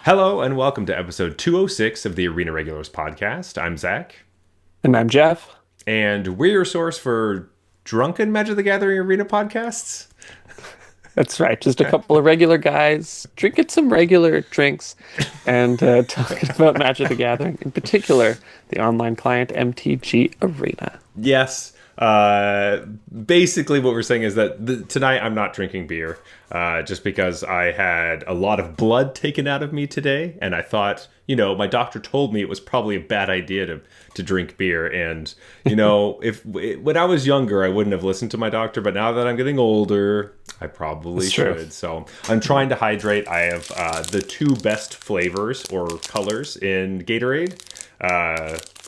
Hello and welcome to episode 206 of the Arena Regulars podcast. I'm Zach, And I'm Jeff. and we're your source for drunken Magic the Gathering Arena podcasts. That's right. Just a couple of regular guys drinking some regular drinks and talking about Magic the Gathering, in particular, the online client MTG Arena. Yes, basically what we're saying is that tonight I'm not drinking beer, just because I had a lot of blood taken out of me today, and I thought, my doctor told me it was probably a bad idea to drink beer, and if when I was younger I wouldn't have listened to my doctor, but now that I'm getting older, I probably That's true. should. So I'm trying to hydrate. I have the two best flavors or colors in Gatorade,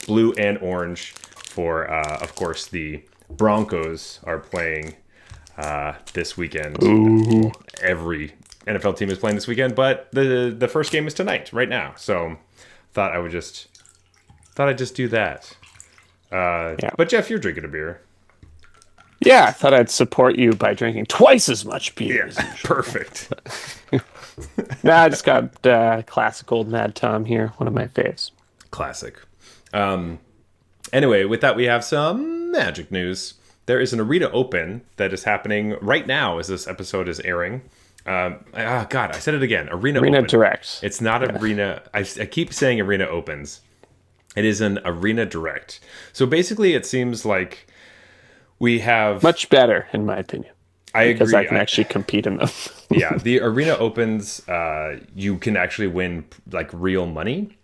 blue and orange. For of course, the Broncos are playing this weekend. Ooh. Every NFL team is playing this weekend, but the first game is tonight, right now. So thought I'd just do that. Yeah. But Jeff, you're drinking a beer. Yeah, I thought I'd support you by drinking twice as much beer as usual. Perfect. Nah, I just got classic old Mad Tom here, one of my faves. Classic. Anyway, with that, we have some Magic news. There is an Arena Open that is happening right now as this episode is airing. God, I said it again. Arena Open. Direct. It's not Arena. I keep saying Arena Opens. It is an Arena Direct. So basically, it seems like we have... Much better, in my opinion. I agree. Because I can actually compete in them. Yeah, the Arena Opens, you can actually win like real money.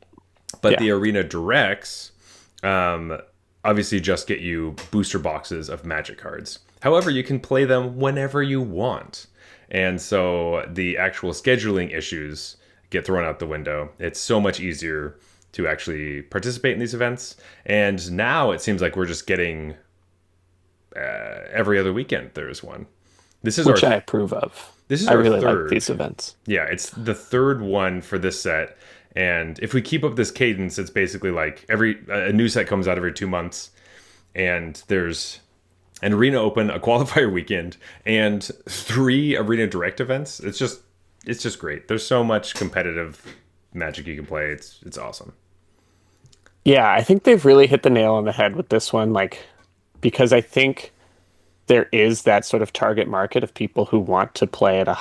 But the Arena Directs... obviously just get you booster boxes of Magic cards. However, you can play them whenever you want. And so the actual scheduling issues get thrown out the window. It's so much easier to actually participate in these events. And now it seems like we're just getting every other weekend there's one. This is Which I approve of. This is I our really third. like these events. Yeah, it's the third one for this set. And if we keep up this cadence, it's basically like a new set comes out every 2 months, and there's an Arena Open, a qualifier weekend, and 3 Arena Direct events. It's just great. There's so much competitive Magic you can play. It's awesome. Yeah, I think they've really hit the nail on the head with this one, because I think there is that sort of target market of people who want to play at a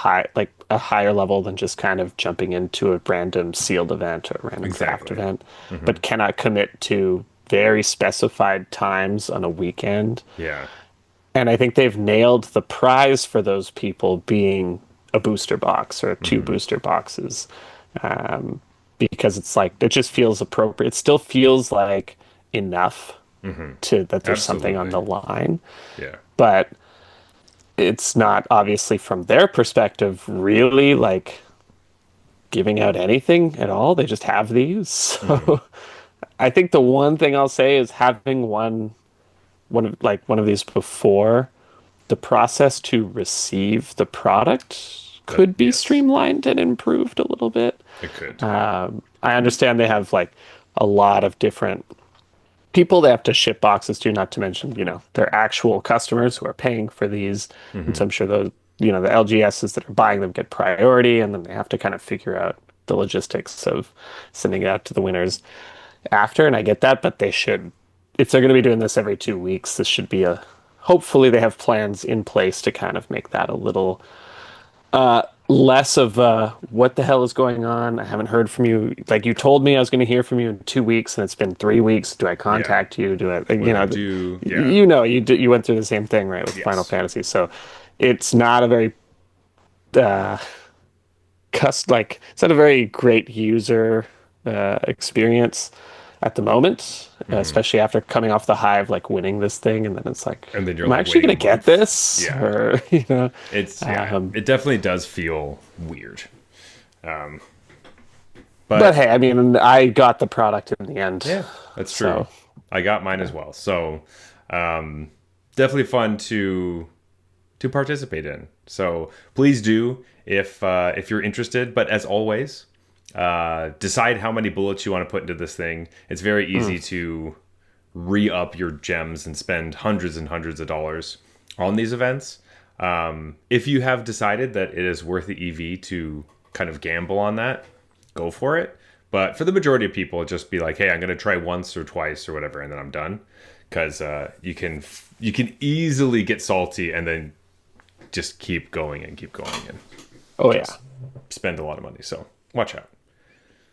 higher level than just kind of jumping into a random sealed event or a random draft event, but cannot commit to very specified times on a weekend. Yeah. And I think they've nailed the prize for those people being a booster box or 2 booster boxes. Because it's like, it just feels appropriate. It still feels like enough that there's something on the line. Yeah. But it's not, obviously, from their perspective, really like giving out anything at all. They just have these. So I think the one thing I'll say is having one of these before, the process to receive the product could be streamlined and improved a little bit. It could. I understand they have a lot of different people they have to ship boxes to, not to mention, their actual customers who are paying for these. And so I'm sure those, the LGSs that are buying them get priority, and then they have to kind of figure out the logistics of sending it out to the winners after. And I get that, but if they're going to be doing this every 2 weeks, this should be hopefully they have plans in place to kind of make that a little less of what the hell is going on? I haven't heard from you. Like, you told me I was going to hear from you in 2 weeks, and it's been 3 weeks. Do I contact you? Do I, you went through the same thing, right, with Final Fantasy. So it's not a very it's not a very great user experience at the moment, especially after coming off the high of winning this thing, and then it's like, and then you're am I actually going to get this? Yeah. Or, It's it definitely does feel weird. But hey, I mean, I got the product in the end. Yeah, that's true. So, I got mine as well. So definitely fun to participate in. So please do if you're interested. But as always, decide how many bullets you want to put into this thing. It's very easy to re-up your gems and spend hundreds and hundreds of dollars on these events. If you have decided that it is worth the EV to kind of gamble on that, go for it. But for the majority of people, just be like, hey, I'm going to try once or twice or whatever, and then I'm done. Because you can easily get salty and then just keep going and keep going and Oh yeah. just spend a lot of money. So watch out.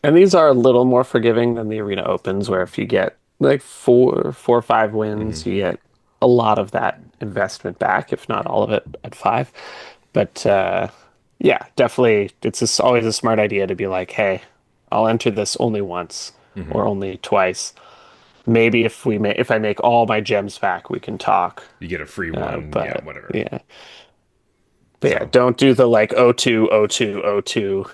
And these are a little more forgiving than the Arena Opens, where if you get like four or five wins, you get a lot of that investment back, if not all of it at five. But yeah, definitely, it's just always a smart idea to be like, hey, I'll enter this only once or only twice. Maybe if I make all my gems back, we can talk. You get a free one, yeah, But whatever. yeah, but yeah, So don't do the like O2, O2, O2.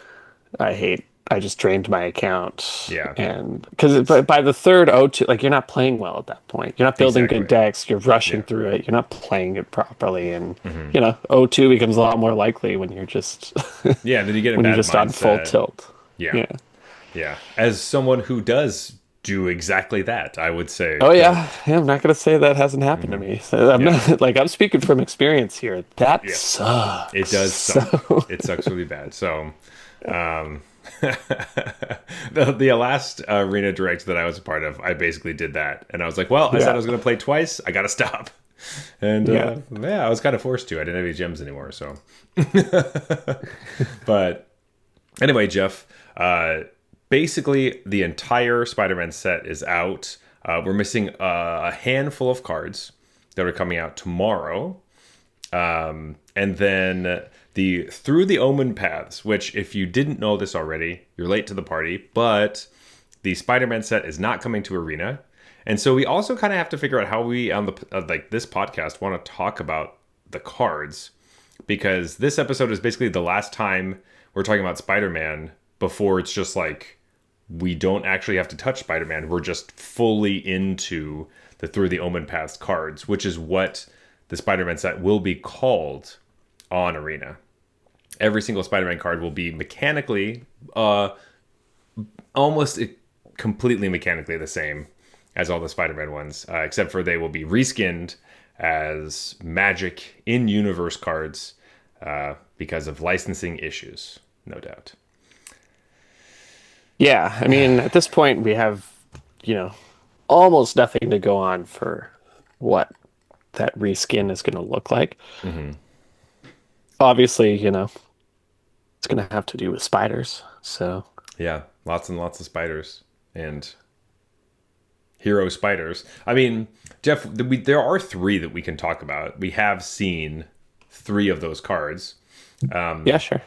I hate. I just drained my account, yeah, and because by the third O2, like you're not playing well at that point. You're not building good exactly. decks. You're rushing Yeah. through it. You're not playing it properly, and O2 becomes a lot more likely when you're just Yeah, then you get a when you're bad just on full mindset. tilt. Yeah. Yeah. Yeah. As someone who does do exactly that, I would say Oh don't. yeah, yeah. I'm not gonna say that hasn't happened to me. So I'm Yeah. not like I'm speaking from experience here. That Yes. It sucks. does suck. So It sucks really bad. So, um, the last arena direct that I was a part of, I basically did that, and I was like, "Well, I said I yeah, was going to play twice. I got to stop." And yeah, yeah, I was kind of forced to. I didn't have any gems anymore. So, but anyway, Jeff, basically the entire Spider-Man set is out. We're missing a handful of cards that are coming out tomorrow. And then the Through the Omen Paths, which if you didn't know this already, you're late to the party, but the Spider-Man set is not coming to Arena. And so we also kind of have to figure out how we on the like this podcast want to talk about the cards, because this episode is basically the last time we're talking about Spider-Man before it's just like we don't actually have to touch Spider-Man. We're just fully into the Through the Omen Paths cards, which is what the Spider-Man set will be called on Arena. Every single Spider-Man card will be mechanically, almost completely mechanically the same as all the Spider-Man ones, except for they will be reskinned as Magic in-universe cards because of licensing issues, no doubt. yeah. I mean, at this point, we have almost nothing to go on for what that reskin is going to look like. Obviously, it's going to have to do with spiders. So, Yeah, lots and lots of spiders and hero spiders. I mean, Jeff, there are three that we can talk about. We have seen three of those cards, yeah, sure.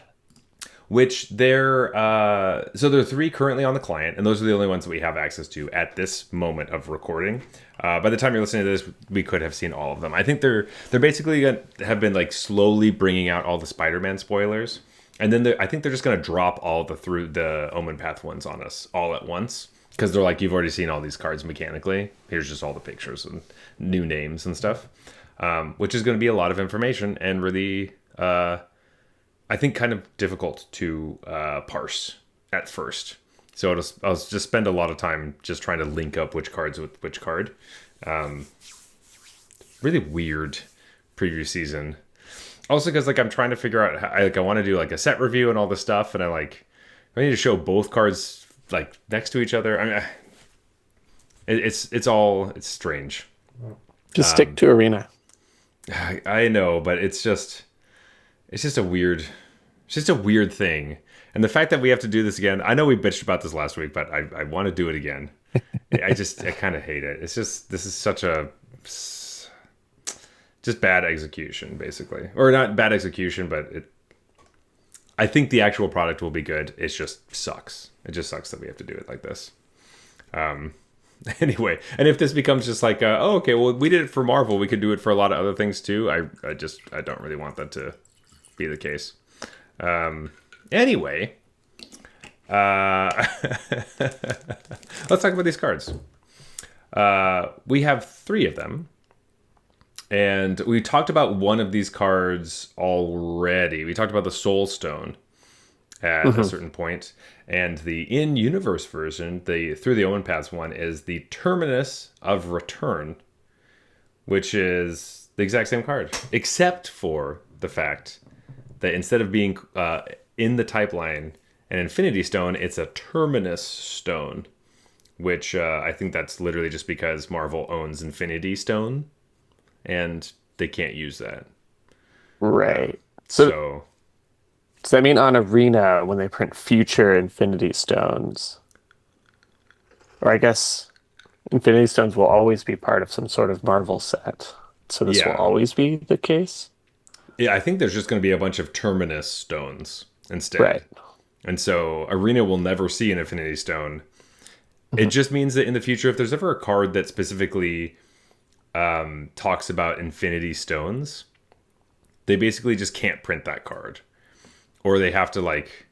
which so there are three currently on the client, and those are the only ones that we have access to at this moment of recording. By the time you're listening to this, we could have seen all of them. I think they're basically gonna have been like slowly bringing out all the Spider-Man spoilers, and then I think they're just gonna drop all the Through the Omen Path ones on us all at once, because they're like, you've already seen all these cards mechanically. Here's just all the pictures and new names and stuff, which is going to be a lot of information and really, I think, kind of difficult to parse at first. So I'll just spend a lot of time just trying to link up which cards with which card. Really weird preview season. Also, because like I'm trying to figure out, I want to do like a set review and all this stuff, and I need to show both cards like next to each other. I mean, it's strange. Just stick to Arena. I know, but it's just a weird thing. And the fact that we have to do this again, I know we bitched about this last week, but I want to do it again. I kind of hate it. It's just, this is such a just bad execution, basically, or not bad execution, but I think the actual product will be good. It just sucks. It just sucks that we have to do it like this. Anyway, and if this becomes just like, oh, okay, well, we did it for Marvel, we could do it for a lot of other things too. I don't really want that to be the case. Anyway, let's talk about these cards. We have three of them. And we talked about one of these cards already. We talked about the Soul Stone at a certain point. And the in-universe version, the Through the Omen Paths one, is the Terminus of Return, which is the exact same card, except for the fact that instead of being in the type line And Infinity Stone, it's a Terminus Stone, which I think that's literally just because Marvel owns Infinity Stone, and they can't use that. Right. So So does that mean on Arena when they print future Infinity Stones, or I guess Infinity Stones will always be part of some sort of Marvel set. So this will yeah, always be the case? yeah, I think there's just going to be a bunch of Terminus Stones instead. Right. And so Arena will never see an Infinity Stone. It Mhm. just means that in the future, if there's ever a card that specifically talks about Infinity Stones, they basically just can't print that card. Or they have to like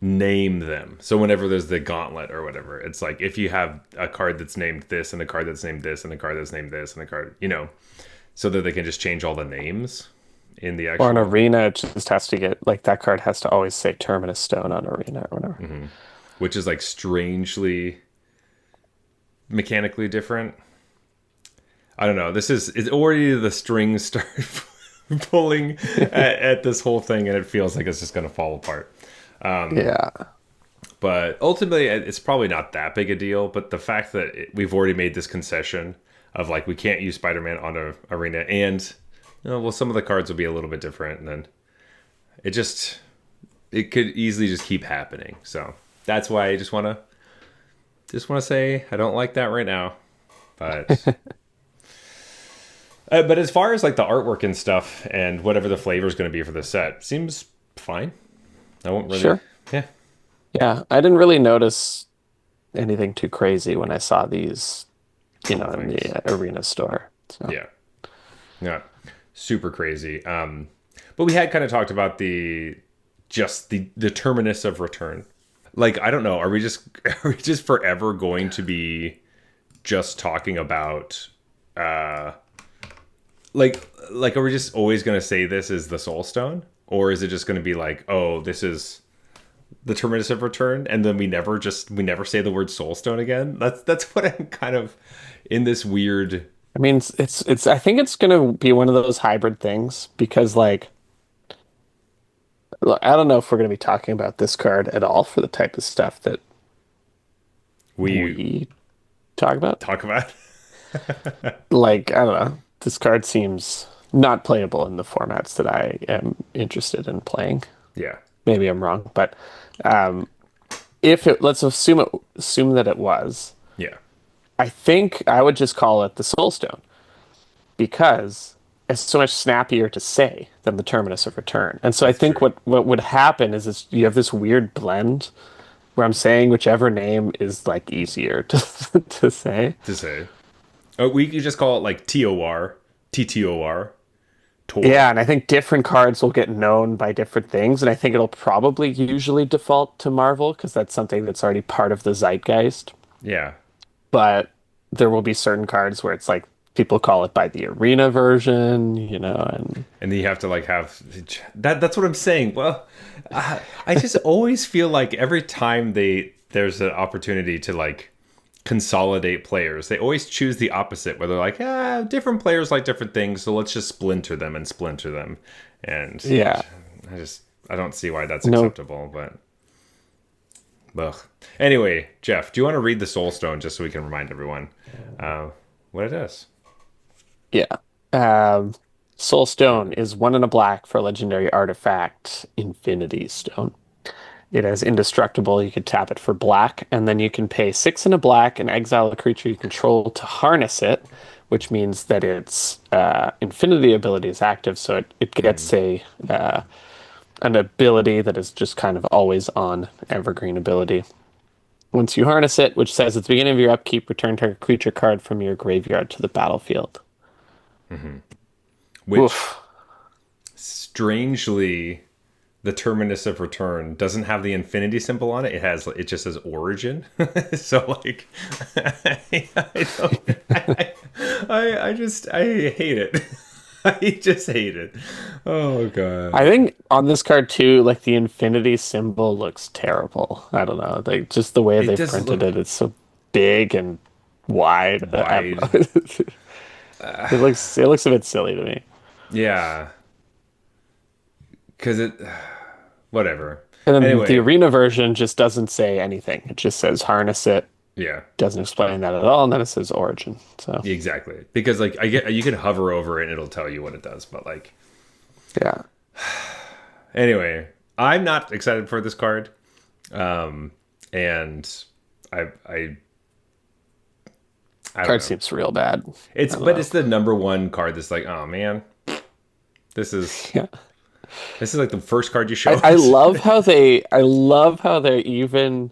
name them. So whenever there's the gauntlet or whatever, it's like if you have a card that's named this and a card that's named this and a card that's named this and a card, so that they can just change all the names in the Or an actual. Arena it just has to get like that card has to always say Terminus Stone on Arena or whatever. Which is like strangely mechanically different. I don't know. It's already the strings start pulling at this whole thing, and it feels like it's just going to fall apart. Yeah. But ultimately, it's probably not that big a deal. But the fact that we've already made this concession of like we can't use Spider-Man on a arena, and well, some of the cards will be a little bit different, and then it just it could easily just keep happening. So that's why I just want to say I don't like that right now. But but as far as like the artwork and stuff and whatever the flavor is going to be for the set, seems fine. I won't really. Sure. Yeah. Yeah. I didn't really notice anything too crazy when I saw these, Couple in things. the Arena store. So, Yeah. Yeah. Super crazy. But we had kind of talked about the terminus of return. Like I don't know. Are we just are we just forever going to be just talking about like are we just always going to say this is the soul stone, or is it just going to be like, oh, this is the terminus of return, and then we never say the word soul stone again? That's what I'm kind of in this weird. I mean, I think it's gonna be one of those hybrid things because like look, I don't know if we're gonna be talking about this card at all for the type of stuff that We we talk about. talk about. Like, I don't know. This card seems not playable in the formats that I am interested in playing. Yeah. Maybe I'm wrong, but um, if it, let's assume that it was, Yeah. I think I would just call it the Soul Stone because it's so much snappier to say than the Terminus of Return. And so I That's think true. what would happen is you have this weird blend where I'm saying whichever name is like easier to to say. To say. Oh, we could just call it like TOR, TTOR, Tor. Yeah, and I think different cards will get known by different things, and I think it'll probably usually default to Marvel because that's something that's already part of the zeitgeist. Yeah. But there will be certain cards where it's like people call it by the arena version, and And then you have to like have that's what I'm saying. Well, I just always feel like every time there's an opportunity to like consolidate players, they always choose the opposite, where they're like, different players like different things, so let's just splinter them and splinter them. And yeah, I don't see why that's no, acceptable, but ugh. Anyway, Jeff, do you want to read the Soul Stone just so we can remind everyone what it is? yeah. Um, Soul Stone is one and a black for legendary artifact Infinity Stone. It is indestructible. You could tap it for black, and then you can pay six and a black and exile a creature you control to harness it, which means that its infinity ability is active, so it Hmm. gets an ability that is just kind of always on evergreen ability. Once you harness it, which says at the beginning of your upkeep, return target creature card from your graveyard to the battlefield. Which Oof. strangely the terminus of return doesn't have the infinity symbol on it. It just says origin. So like I don't I hate it. I just hate it. Oh god. I think on this card too, like the infinity symbol looks terrible. I don't know, like just the way It they've does printed look it. It's so big and wide. I don't wide. know. It looks a bit silly to me. Yeah, cuz it whatever. And then the Anyway, arena version just doesn't say anything. It just says harness it. yeah, Doesn't explain that at all, and then it says origin. So exactly. Because like I get you can hover over it and it'll tell you what it does, but like yeah, anyway, I'm not excited for this card. And I don't card know. seems real bad. It's the number one card that's like, oh man, this is Yeah. this is like the first card you show I us. love how they're even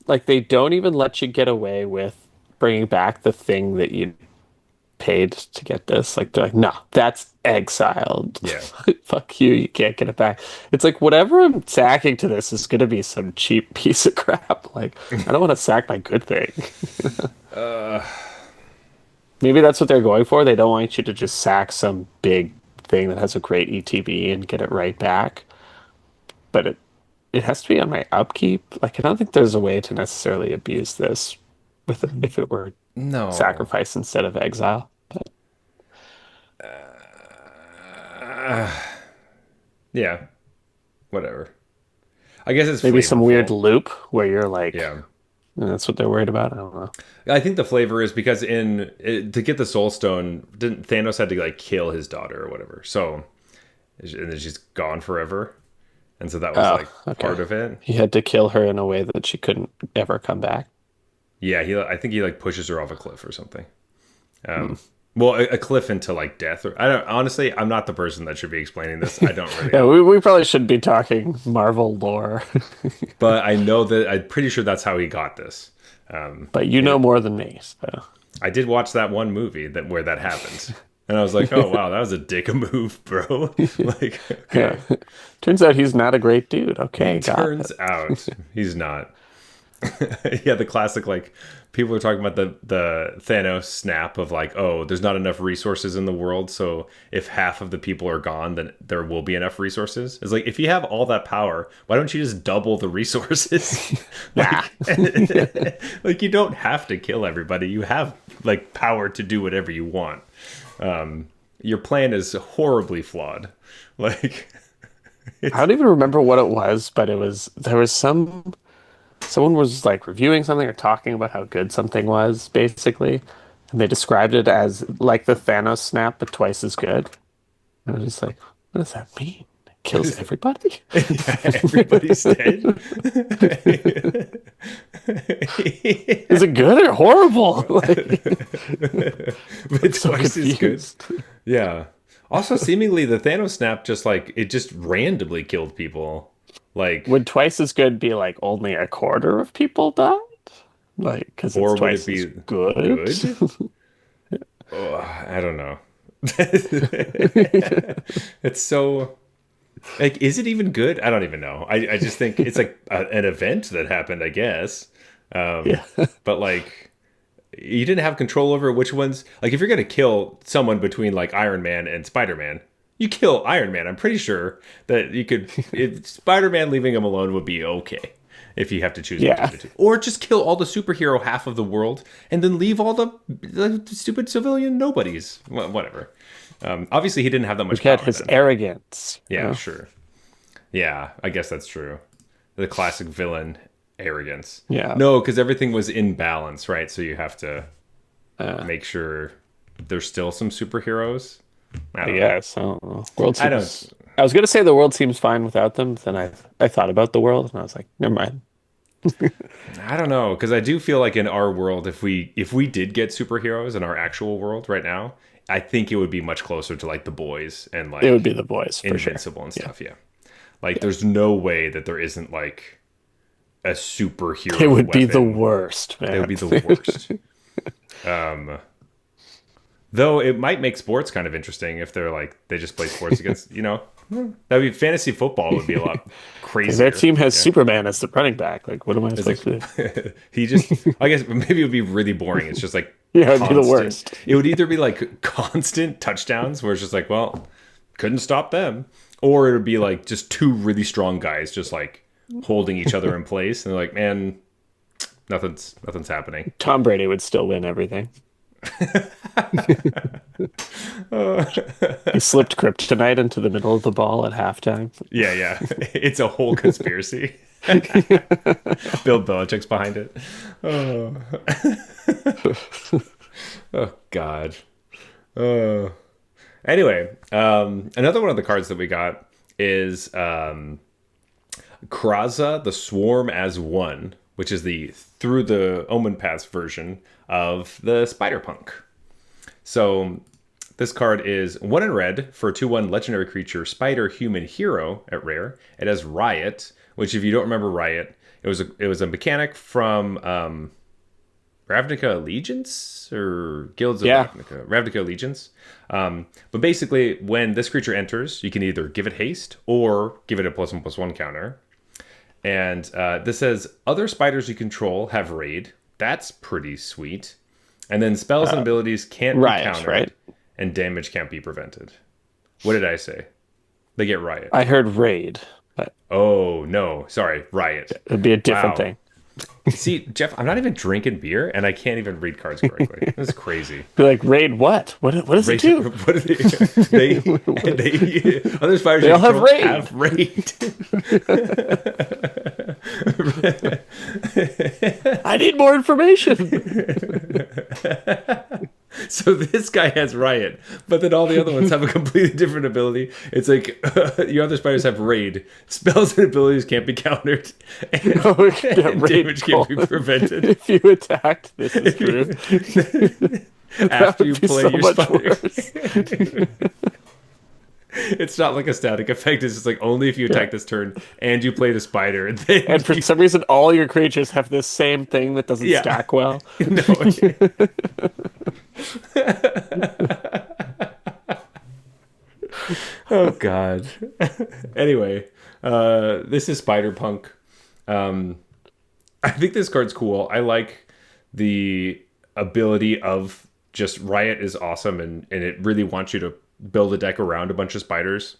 like they don't even let you get away with bringing back the thing that you paid to get this. Like they're like, no, that's exiled. Yeah. Fuck you, you can't get it back. It's like whatever I'm sacking to this is gonna be some cheap piece of crap. Like I don't want to sack my good thing. Maybe that's what they're going for. They don't want you to just sack some big thing that has a great ETB and get it right back. But it has to be on my upkeep. Like I don't think there's a way to necessarily abuse this with if it were No. sacrifice instead of exile. But Yeah. Whatever. I guess it's maybe some weird flavorful. loop where you're like, Yeah. and that's what they're worried about. I don't know. I think the flavor is because to get the Soul Stone, didn't Thanos had to like kill his daughter or whatever. So and then she's gone forever. And so that was Oh, like okay. part of it. He had to kill her in a way that she couldn't ever come back. Yeah, I think he like pushes her off a cliff or something. Hmm. Well, a cliff into like death. Or I don't honestly. I'm not the person that should be explaining this. I don't really Yeah, know, we probably should be talking Marvel lore, but I know that I'm pretty sure that's how he got this. but you know more than me. So I did watch that one movie where that happened, and I was like, oh wow, that was a dick move, bro. Like, yeah, okay. turns out he's not a great dude. Okay, got it. Turns out he's not. Yeah, the classic like people are talking about the Thanos snap of like, oh, there's not enough resources in the world, so if half of the people are gone, then there will be enough resources. It's like if you have all that power, why don't you just double the resources? Nah. Like, like you don't have to kill everybody. You have like power to do whatever you want. Your plan is horribly flawed. Like, I don't even remember what it was, but there was someone was like reviewing something or talking about how good something was, basically, and they described it as like the Thanos snap, but twice as good. And I was just like, what does that mean? It kills everybody? yeah, everybody's dead. Is it good or horrible? Like, But so twice as good. confused. Yeah. Also, seemingly the Thanos snap just like it just randomly killed people. Like, Would twice as good be like only a quarter of people died? Like, because it's or would it twice as be good? good? Oh, I don't know. It's so like, is it even good? I don't even know. I just think it's like an event that happened, I guess. Yeah. But like, you didn't have control over which ones. Like, if you're gonna kill someone between like Iron Man and Spider Man, you kill Iron Man. I'm pretty sure that you could. If Spider Man leaving him alone would be okay if you have to choose between Yeah. the two, or just kill all the superhero half of the world and then leave all the stupid civilian nobodies. Whatever. Obviously, he didn't have that much Look at power his then. arrogance. Yeah, sure. Yeah, I guess that's true. The classic villain arrogance. Yeah. No, because everything was in balance, right? So you have to Uh, make sure there's still some superheroes. I I don't know. guess. I don't know. World I don't. seems. I was gonna say the world seems fine without them. Then I thought about the world and I was like, never mind. I don't know because I do feel like in our world, if we did get superheroes in our actual world right now, I think it would be much closer to like the boys and It would like be the boys for sure. Invincible and Yeah. stuff. Yeah, like there's no way that there isn't like a superhero. It would be the weapon. worst, It would man. be the worst. Though it might make sports kind of interesting if they're like they just play sports against that'd be fantasy football would be a lot crazier. Their team has Yeah. Superman as the running back. Like, what am I It's supposed to do? like he just I guess maybe it would be really boring. It's just like Yeah, it'd be the constant. worst. It would either be like constant touchdowns where it's just like, well, couldn't stop them, or it would be like just two really strong guys just like holding each other in place and they're like, man, nothing's happening. Tom Brady would still win everything. He slipped kryptonite into the middle of the ball at halftime. Yeah, yeah. It's a whole conspiracy. Bill Belichick's behind it. Oh, oh God. Oh. Anyway, another one of the cards that we got is Kraza, the Swarm as One, which is the Through the Omen Paths version of the Spider Punk. So this card is 1 in red for a 2/1 legendary creature, Spider Human Hero at rare. It has Riot, which if you don't remember Riot, it was a mechanic from Ravnica Allegiance or Guilds of Yeah. Ravnica Allegiance. But basically, when this creature enters, you can either give it haste or give it a +1/+1 counter. And this says other spiders you control have raid. That's pretty sweet. And then spells and abilities can't be Riot, countered, right? and damage can't be prevented. What did I say? They get Riot. I heard raid, but Oh no, sorry, Riot. it'd be a different Wow. thing. See, Jeff, I'm not even drinking beer, and I can't even read cards correctly. That's crazy. Be like, raid what? What does it do? What are they other spiders They you all have control raid. have raid. I need more information. So this guy has Riot, but then all the other ones have a completely different ability. It's like your other spiders have Raid. Spells and abilities can't be countered, and, and damage can't be prevented. If you attacked, this is true. After you That'd be play so your much spider. worse. It's not like a static effect. It's just like only if you attack this turn and you play the spider. And then And for some reason, all your creatures have this same thing that doesn't Yeah. stack well. no. Oh God. Anyway, this is Spider Punk. I think this card's cool. I like the ability of just Riot is awesome, and it really wants you to build a deck around a bunch of spiders.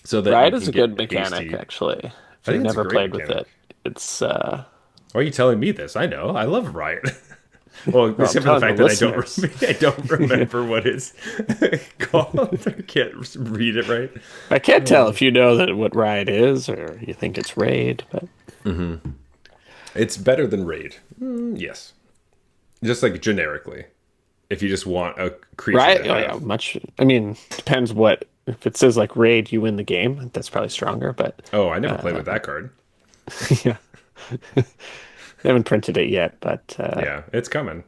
So that Riot you is can a good get mechanic, hasty. actually. If I you've think it's a never great played with mechanic. it, it's Why are you telling me this? I know. I love Riot. Well, except for the telling fact the that I don't remember what it's called. I can't read it right. I can't tell if you know that what Riot is or you think it's Raid, but It's better than Raid. Yes. Just like generically. If you just want a creature Riot, to oh have. yeah, much. I mean, depends what. If it says like Raid, you win the game. That's probably stronger, but Oh, I never played with that card. yeah, they haven't printed it yet. But Yeah, it's coming.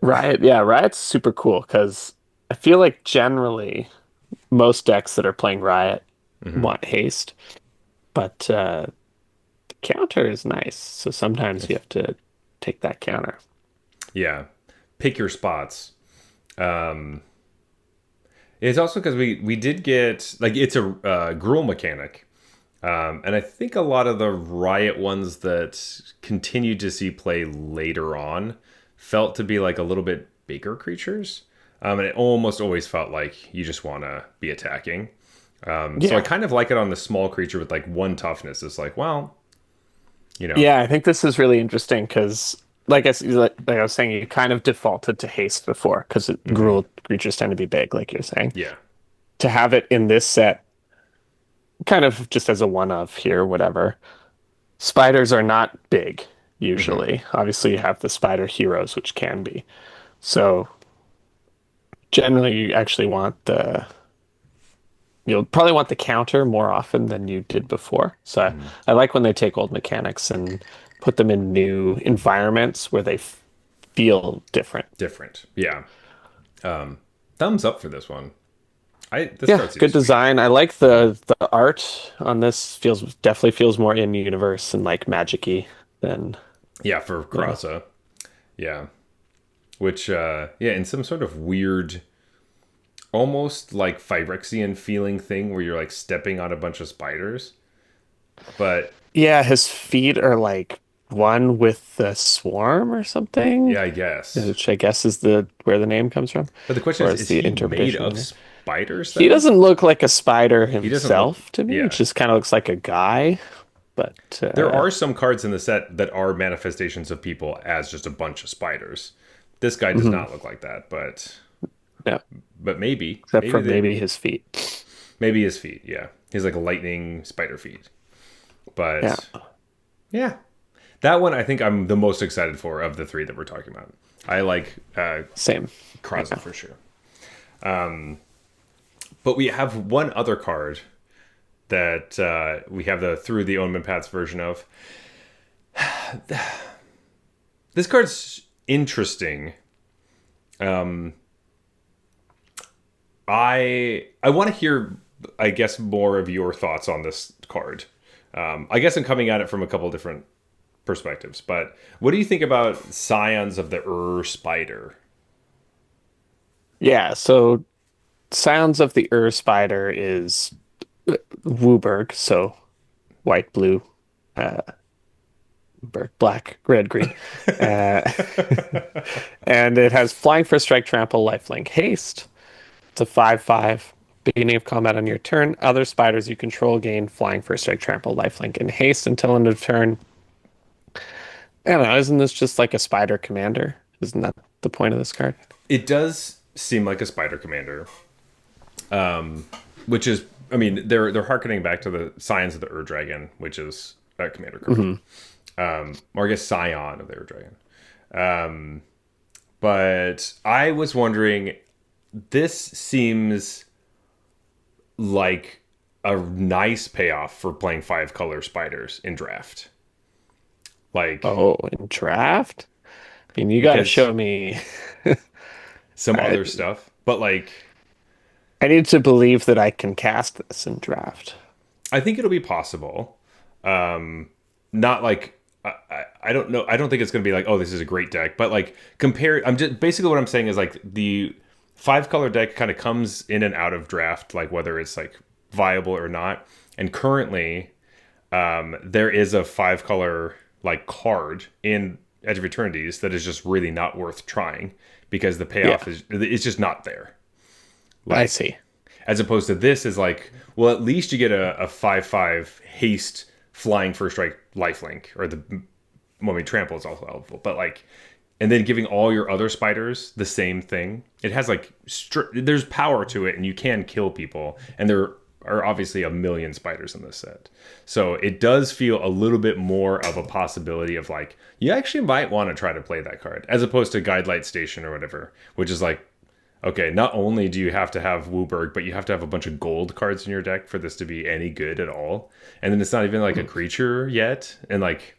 Riot, yeah, Riot's super cool because I feel like generally most decks that are playing Riot want haste, but the counter is nice. So sometimes you have to take that counter. Yeah. Pick your spots. It's also because we did get like it's a gruel mechanic. And I think a lot of the Riot ones that continued to see play later on felt to be like a little bit bigger creatures. And it almost always felt like you just want to be attacking. So Yeah. I kind of like it on the small creature with like 1 toughness. It's like, well, you know, Yeah, I think this is really interesting because, like I was saying, you kind of defaulted to haste before because gruel creatures tend to be big, like you're saying. yeah, To have it in this set, kind of just as a one-of here, whatever. Spiders are not big usually. Obviously, you have the spider heroes, which can be. So generally, you actually want you'll probably want the counter more often than you did before. So I like when they take old mechanics and put them in new environments where they feel different. different. Yeah. Thumbs up for this one. This Yeah, card seems good sweet. design. I like the art on this. Definitely feels more in universe and like magic-y than Yeah, for Krasa. Yeah. Which, in some sort of weird, almost like Phyrexian feeling thing where you're like stepping on a bunch of spiders. But yeah. His feet are like one with the swarm or something, yeah, I guess. which I guess is the where the name comes from. But the question Or is the he made interpretation of of it. spiders He then? doesn't look like a spider doesn't himself look- to me. yeah. It just kind of looks like a guy. But There are some cards in the set that are manifestations of people as just a bunch of spiders. This guy does Hmm. not look like that, Yeah, but except for maybe his feet. maybe his feet. Yeah, he's like lightning spider feet. Yeah, But yeah, that one I think I'm the most excited for of the three that we're talking about. I like same. Kraza Yeah, for sure. But we have one other card that we have the Through the Omen Paths version of. This card's interesting. I want to hear, I guess, more of your thoughts on this card. I guess I'm coming at it from a couple different perspectives, but what do you think about Scions of the Spider? yeah. So Sounds of the Spider is Wooburg, so white, blue, uh, black, red, green. Uh, and it has flying for strike, trample, lifelink, haste. It's a 5/5. Beginning of combat on your turn. Other spiders you control gain flying for strike, trample, lifelink, and haste until end of turn. I don't know. Isn't this just like a spider commander? Isn't that the point of this card? It does seem like a Spider Commander, which is, I mean, they're harkening back to the Scions of the Dragon, which is a commander card, Hmm. or I guess Scion of the Dragon. But I was wondering, this seems like a nice payoff for playing 5-color spiders in draft. Like, Oh, in draft? I mean, you got to because show me. some I, other stuff, but like, I need to believe that I can cast this in draft. I think it'll be possible. Not like, I don't know. I don't think it's going to be like, oh, this is a great deck, but like compare. I'm just basically what I'm saying is like the 5-color deck kind of comes in and out of draft, like whether it's like viable or not. And currently, there is a 5-color like card in Edge of Eternities that is just really not worth trying because the Yeah, payoff is it's just not there. I Like, see. as opposed to this is like, well, at least you get a 5/5 haste flying first strike lifelink, or the, well, I mean, trample is also helpful, but like, and then giving all your other spiders the same thing. It has like there's power to it, and you can kill people, and there are obviously a million spiders in this set, so it does feel a little bit more of a possibility of like, you actually might want to try to play that card as opposed to Guidelight Station or whatever, which is like, okay, not only do you have to have Wooburg, but you have to have a bunch of gold cards in your deck for this to be any good at all. And then it's not even like a creature yet. And like,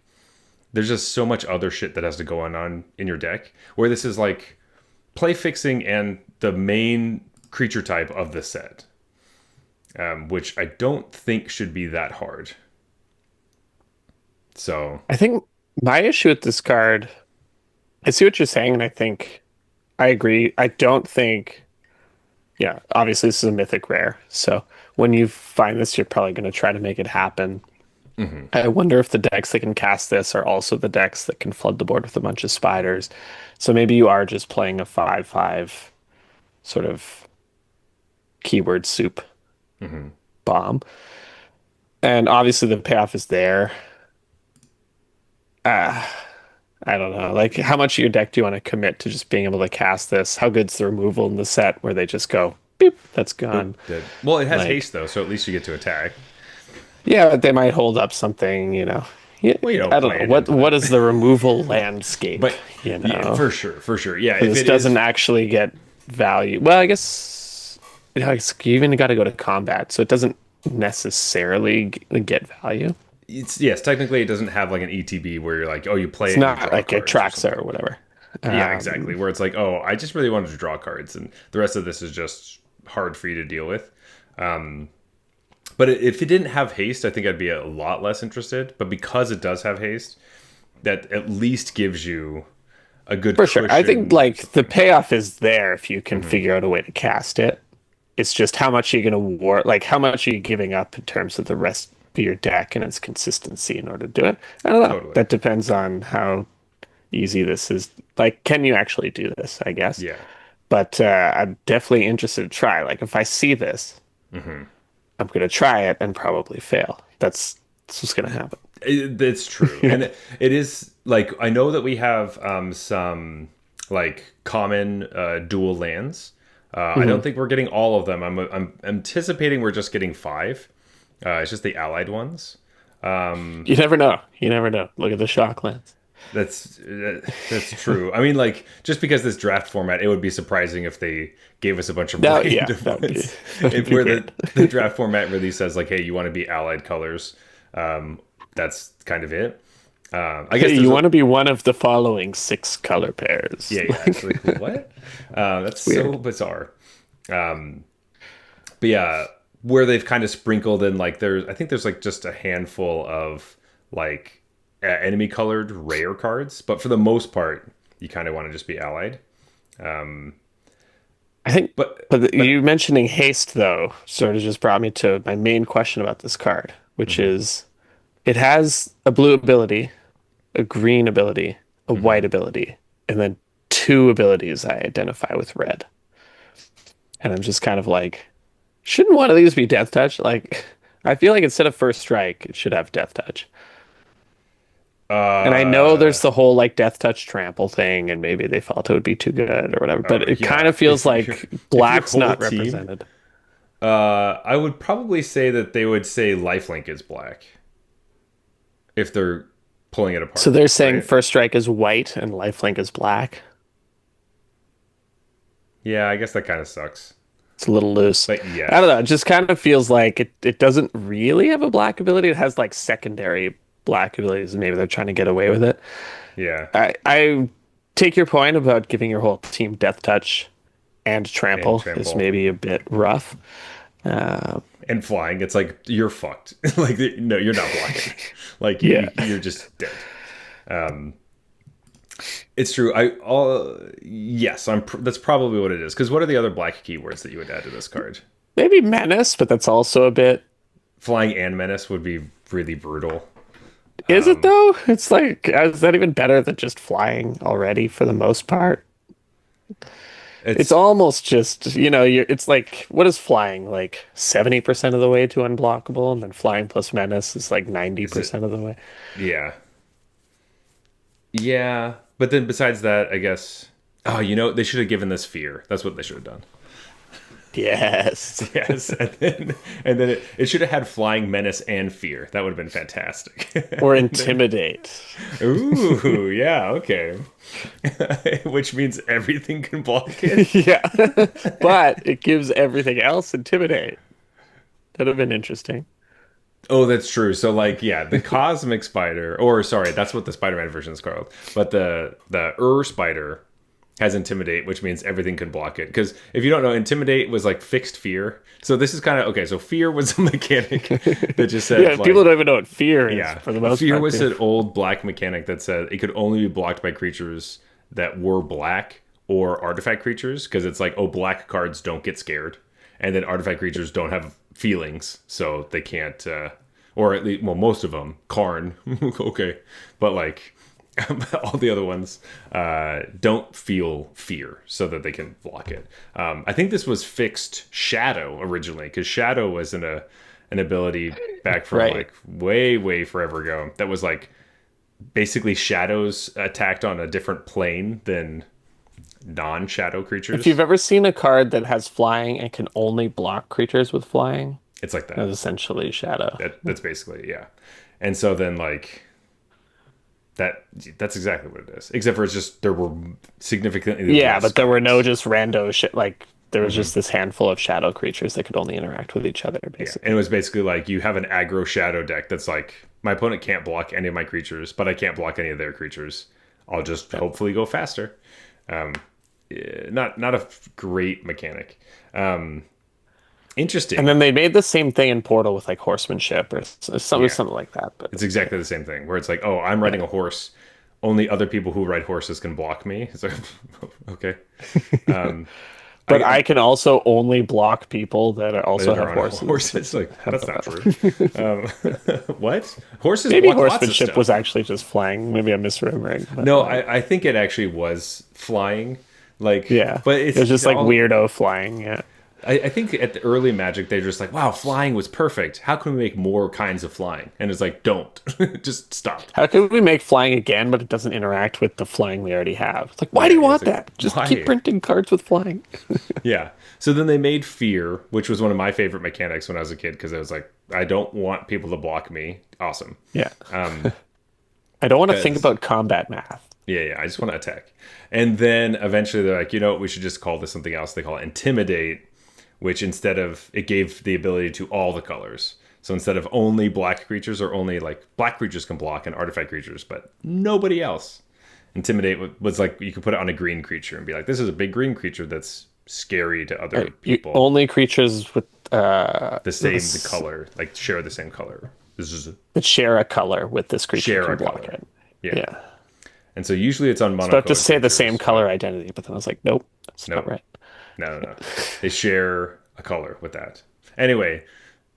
there's just so much other shit that has to go on in your deck. Where this is like play fixing and the main creature type of the set, which I don't think should be that hard. So, I think my issue with this card, I see what you're saying, and I think I agree. I don't think, yeah, obviously this is a mythic rare. So when you find this, you're probably going to try to make it happen. I wonder if the decks that can cast this are also the decks that can flood the board with a bunch of spiders. So maybe you are just playing a 5/5 sort of keyword soup bomb. And obviously the payoff is there. Uh, I don't know. Like, how much of your deck do you want to commit to just being able to cast this? How good's the removal in the set where they just go, beep, that's gone? boop, dead. Well, it has Like, haste though, so at least you get to attack. yeah, but they might hold up something, you know. Yeah, Well, you don't I don't play know. it What into what that. is the removal landscape, But you yeah, know? for sure. Yeah, if This it is, doesn't actually get value. Well, I guess, you know, you even got to go to combat, so it doesn't necessarily get value. it's, yes, technically it doesn't have like an ETB where you're like, oh, you play It's it and you not draw like a cards or Traxa or something. whatever. Yeah, Um, exactly. Where it's like, oh, I just really wanted to draw cards, and the rest of this is just hard for you to deal with. But if it didn't have haste, I think I'd be a lot less interested. But because it does have haste, that at least gives you a good for sure. I think cushion or like the something. payoff is there if you can figure out a way to cast it. It's just how much you're going to like how much are you giving up in terms of the rest of your deck and its consistency in order to do it? I don't know. Totally. That depends on how easy this is. Like, can you actually do this? I guess. Yeah. But I'm definitely interested to try. Like, if I see this, I'm going to try it and probably fail. That's what's going to happen. It's true, Yeah. and it is like, I know that we have some like common dual lands. I don't think we're getting all of them. I'm anticipating we're just getting 5. It's just the allied ones. You never know. You never know. Look at the Shocklands. That's true. I mean, like, just because this draft format, it would be surprising if they gave us a bunch of No, yeah, random that would be, ones. that would If be where weird. the draft format really says like, hey, you want to be allied colors. That's kind of it. I guess Hey, there's you a, want to be one of the following 6 color pairs. yeah, yeah. It's like what? That's so Weird. bizarre. But yeah, where they've kind of sprinkled in like I think there's like just a handful of like enemy colored rare cards, but for the most part, you kind of want to just be allied. I think, But you mentioning haste though sort of just brought me to my main question about this card, which mhm, is it has a blue ability, a green ability, a mhm. white ability, and then 2 abilities I identify with red. And I'm just kind of like, shouldn't one of these be Death Touch? Like, I feel like instead of First Strike, it should have Death Touch. And I know Uh, there's the whole like Death Touch trample thing, and maybe they felt it would be too good or whatever, but it kind yeah. of feels like If your black's whole not team, represented. I would probably say that they would say lifelink is black if they're pulling it So apart, they're saying right? First Strike is white and Lifelink is black. Yeah, I guess that kind of sucks. It's a little loose. But I don't know. yes, It just kind of feels like it doesn't really have a black ability. It has like secondary black abilities, and maybe they're trying to get away with it. yeah, I take your point about giving your whole team Death Touch and and Trample is trample maybe a bit rough. Uh, and flying. It's like you're fucked. Like no, you're not blocking. Like yeah. you're just dead. Um, it's true. I all yes, that's probably what it is. Because what are the other black keywords that you would add to this card? Maybe Menace, but that's also a bit. Flying and menace would be really brutal. Is it though? It's like, is that even better than just flying already for the most part? It's It's almost just, it's like, what is flying? Like 70% of the way to unblockable, and then flying plus menace is like is it 90% of the way. yeah. Yeah, but then besides that, I guess. Oh, they should have given this fear. That's what they should have done. Yes. Yes, and then it should have had flying menace and fear. That would have been fantastic. Or intimidate. Ooh, yeah, okay. Which means everything can block it. Yeah. But it gives everything else intimidate. That'd have been interesting. Oh, that's true. So, like, yeah, the cosmic spider, or sorry, that's what the Spider-Man version is called. But the spider has intimidate, which means everything can block it. Because if you don't know, intimidate was like fixed fear. So this is kind of okay. So fear was a mechanic that just said, Yeah, like, people don't even know what fear is yeah, for the most fear part. was an old black mechanic that said it could only be blocked by creatures that were black or artifact creatures. Because it's like, oh, black cards don't get scared, and then artifact creatures don't have feelings, so they can't. Or at least, well, most of them, Karn, okay, but like all the other ones don't feel fear, so that they can block it. I think this was fixed Shadow originally, because Shadow was an ability back from Right. like way forever ago that was like basically shadows attacked on a different plane than non-shadow If you've creatures. ever seen a card that has flying and can only block creatures with flying, It's like that's that. essentially Shadow. That's basically yeah. And so then like that that's exactly what it is. Except for it's just there were significantly Yeah, less but there were no cards. just rando shit. Like, there was Hmm. just this handful of shadow creatures that could only interact with each other, Yeah, and it basically. was basically like you have an aggro shadow deck that's like my opponent can't block any of my creatures, but I can't block any of their creatures. I'll just hopefully go faster. Um, not a great mechanic. Um, And interesting. then they made the same thing in Portal with like horsemanship or something, Yeah, something like that. But it's exactly the same thing where it's like, oh, I'm riding a horse. Only other people who ride horses can block me. It's like, okay. Um, but I can also only block people that also they're have on horses that horses. Like have that's not true. the Um, what? Horses maybe block lots of horsemanship was stuff. actually just flying. Maybe I'm misremembering, but No, like, I think it actually was flying. Like, yeah, but it was just it's like all weirdo flying. Yeah, I think at the early Magic, they're just like, wow, flying was perfect. How can we make more kinds of flying? And it's like, don't. Just stop. How can we make flying again, but it doesn't interact with the flying we already have? It's like, why Yeah, do you it's want like, that? Just keep why? printing cards with flying. Yeah. So then they made Fear, which was one of my favorite mechanics when I was a kid, because I was like, I don't want people to block me. Awesome. Yeah. Um, I don't want to think 'Cause- about combat math. yeah, I just want to attack. And then eventually they're like, you know what, we should just call this something else. They call it Intimidate, which instead of, it gave the ability to all the colors. So instead of only black creatures, or only like black creatures can block and artifact creatures, but nobody else. Intimidate was like, you could put it on a green creature and be like, this is a big green creature that's scary to other people. Only creatures with The color, like share the same color. This is that share a color with this creature share can a block color. it. Yeah. Yeah. And so usually it's on mono. About to say the same color identity, but then I was like, nope, that's not right. No. They share a color with that. Anyway,